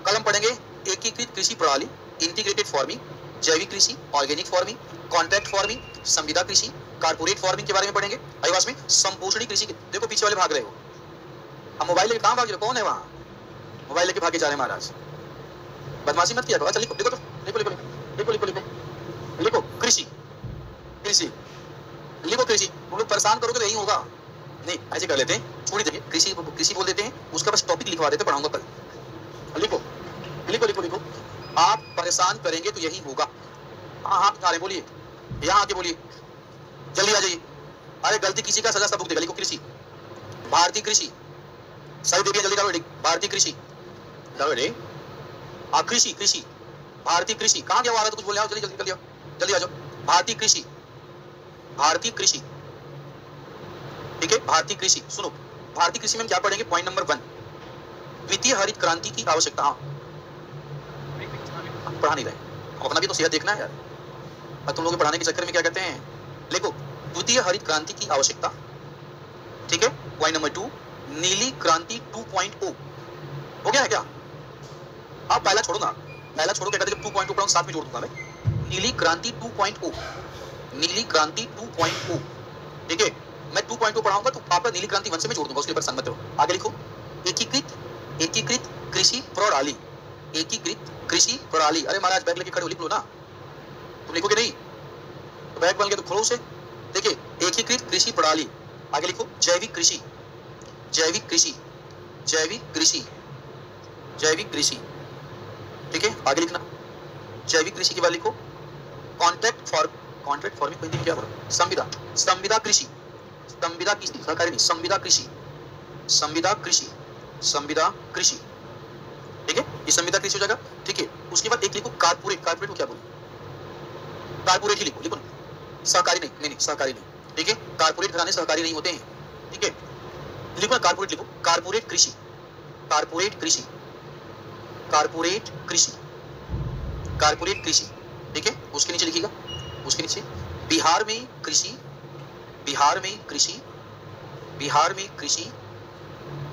कल हम पढ़ेंगे एकीकृत कृषि प्रणाली, इंटीग्रेटेड फार्मिंग, जैविक कृषि, ऑर्गेनिक फार्मिंग, कॉन्ट्रैक्ट फार्मिंग, संविदा कृषि, कारपोरेट फार्मिंग के बारे में पढ़ेंगे। आदिवासी में संपोषणी कृषि। देखो पीछे वाले भाग रहे हो, हम मोबाइल लेके कहाँ भाग रहे हो? कौन है वहाँ? मोबाइल लेके भागे जा रहे हैं महाराज, बदमाशी मत किया करो। अच्छा लिखो, लिखो तो, लिखो कृषि, लिखो कृषि। तुम लोग परेशान करोगे तो यही होगा। नहीं ऐसे कर लेते हैं, छोड़ दीजिए, कृषि बोल देते हैं, उसका बस टॉपिक लिखवा देते, पढ़ाऊंगा कल। लिखो, आप परेशान करेंगे तो यही होगा। हाँ हाँ बता रहे, बोलिए, यहाँ आके बोलिए, जल्दी आ जाइए। अरे गलती किसी का सजा सब बुक देगा। लिखो कृषि, भारतीय कृषि, सही देखिए, जल्दी करो, भारतीय कृषि, कृषि, भारतीय कृषि। कहाँ गया वो? तो कुछ बोले आओ, जल्दी आ जाओ। भारतीय कृषि, ठीक है, भारतीय कृषि। सुनो, भारतीय कृषि में हम क्या पढ़ेंगे? पॉइंट नंबर 1, द्वितीय हरित क्रांति की आवश्यकता। हाँ पढ़ा नहीं रहे, अपना भी तो सेहत देखना है यार। और तुम लोग पढ़ाने के चक्कर में क्या कहते हैं, देखो द्वितीय हरित क्रांति की आवश्यकता, ठीक है। पॉइंट नंबर 2, नीली क्रांति 2.0 हो गया है क्या? आप पहला छोड़ो ना, पहला छोड़ो, क्या कहते हैं, 2.0 पढ़ाऊंगा, साथ में जोड़ दूंगा मैं। नीली क्रांति 2.0, नीली क्रांति 2.0, ठीक है। मैं 2.0 पढ़ाऊंगा तो आपका नीली क्रांति 1 से मैं जोड़ दूंगा, उसके ऊपर सहमत रहो। आगे लिखो, एकीकृत कृषि प्रणाली, एकीकृत कृषि प्रणाली। अरे महाराज बैग लेके खड़े हो, लिख लो ना। तुम लिखोगे नहीं तो बैग बन गया तो खोलो उसे। देखिए एकीकृत कृषि प्रणाली। आगे लिखो, जैविक कृषि, ठीक है। आगे लिखना, जैविक कृषि के बाद लिखो कॉन्ट्रैक्ट फार्मिंग, कोई क्या बोला, संविदा कृषि, सहकारी नहीं, संविदा कृषि, ठीक है। ये संविदा कृषि हो जाएगा, ठीक है। उसके बाद एक लिखो कारपोरेट को क्या बोलो? कारपोरेट ही लिखो ना, सहकारी नहीं, सहकारी नहीं, ठीक है। कारपोरेट घराने सहकारी नहीं होते हैं, ठीक है। लिखो ना कारपोरेट, लिखो कारपोरेट कृषि, ठीक है। उसके नीचे लिखिएगा, उसके नीचे बिहार में कृषि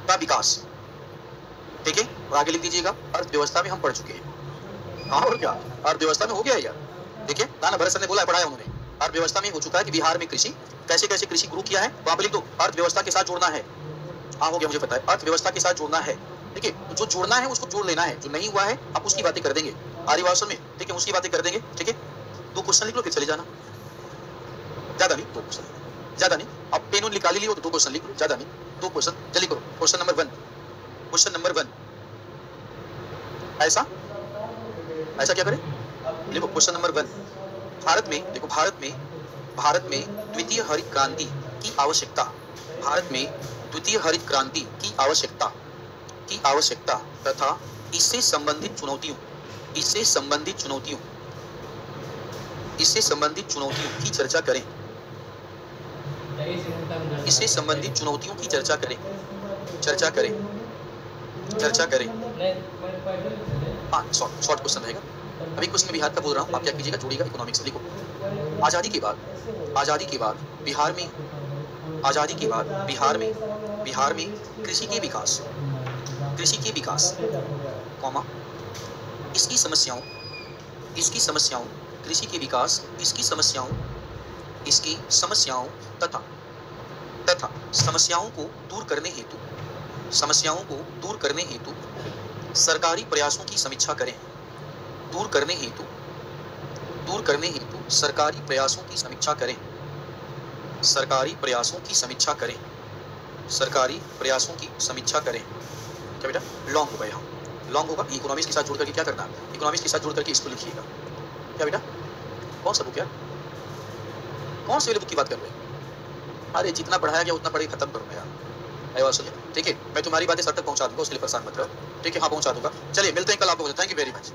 का विकास, ठीक है। और आगे लिख दीजिएगा अर्थव्यवस्था में हम पढ़ चुके हैं। हाँ और क्या, अर्थव्यवस्था में हो गया है यार। देखिए नाना भरत सर ने बोला है, पढ़ाया उन्होंने, अर्थव्यवस्था में हो चुका है कि बिहार में कृषि कैसे कृषि ग्रुप किया है, वहां पर लिख दो अर्थव्यवस्था के साथ जोड़ना है। हाँ हो गया, मुझे पता है, अर्थव्यवस्था के साथ जोड़ना है, ठीक है। जो जोड़ना है उसको जोड़ लेना है, जो नहीं हुआ है आप उसकी बातें कर देंगे आदिवासी में, ठीक है, उसकी बातें कर देंगे, ठीक है। 2 क्वेश्चन लिख लो, फिर चले जाना, ज्यादा नहीं, 2 क्वेश्चन, ज्यादा नहीं। अब पेन निकाल लियो तो 2 क्वेश्चन लिख लो, ज्यादा नहीं, 2 क्वेश्चन जल्दी करो। क्वेश्चन नंबर 1, ऐसा क्या करें, लिखो क्वेश्चन नंबर 1, भारत में द्वितीय हरित क्रांति की आवश्यकता, भारत में द्वितीय हरित क्रांति की आवश्यकता तथा इससे संबंधित चुनौतियों की चर्चा करें। हाँ, शॉर्ट क्वेश्चन रहेगा। अभी क्वेश्चन में बिहार का बोल रहा हूँ, आप क्या कीजिएगा, जोड़िएगा इकोनॉमिक्स। लिखो, आजादी के बाद बिहार में कृषि के विकास, कॉमा, इसकी समस्याओं, कृषि के विकास, इसकी समस्याओं तथा समस्याओं को दूर करने हेतु सरकारी प्रयासों की समीक्षा करें। सरकारी प्रयासों की समीक्षा करें। क्या बेटा, लॉन्ग होगा, यहाँ लॉन्ग होगा। इकोनॉमिक्स के साथ जोड़ करके क्या करना है, इकोनॉमिक्स के साथ जोड़ करके इसको लिखिएगा। क्या बेटा, कौन सा बुक है, कौन से वाले बुक की बात कर रहे हैं? अरे जितना पढ़ाया गया उतना पढ़े खत्म करूंगा यार। ठीक है, मैं तुम्हारी बातें सर तक पहुंचा दूंगा, उसके लिए परेशान मत रहो। ठीक है, हाँ पहुंचा दूंगा। चलिए मिलते हैं कल आपको। Thank you very much.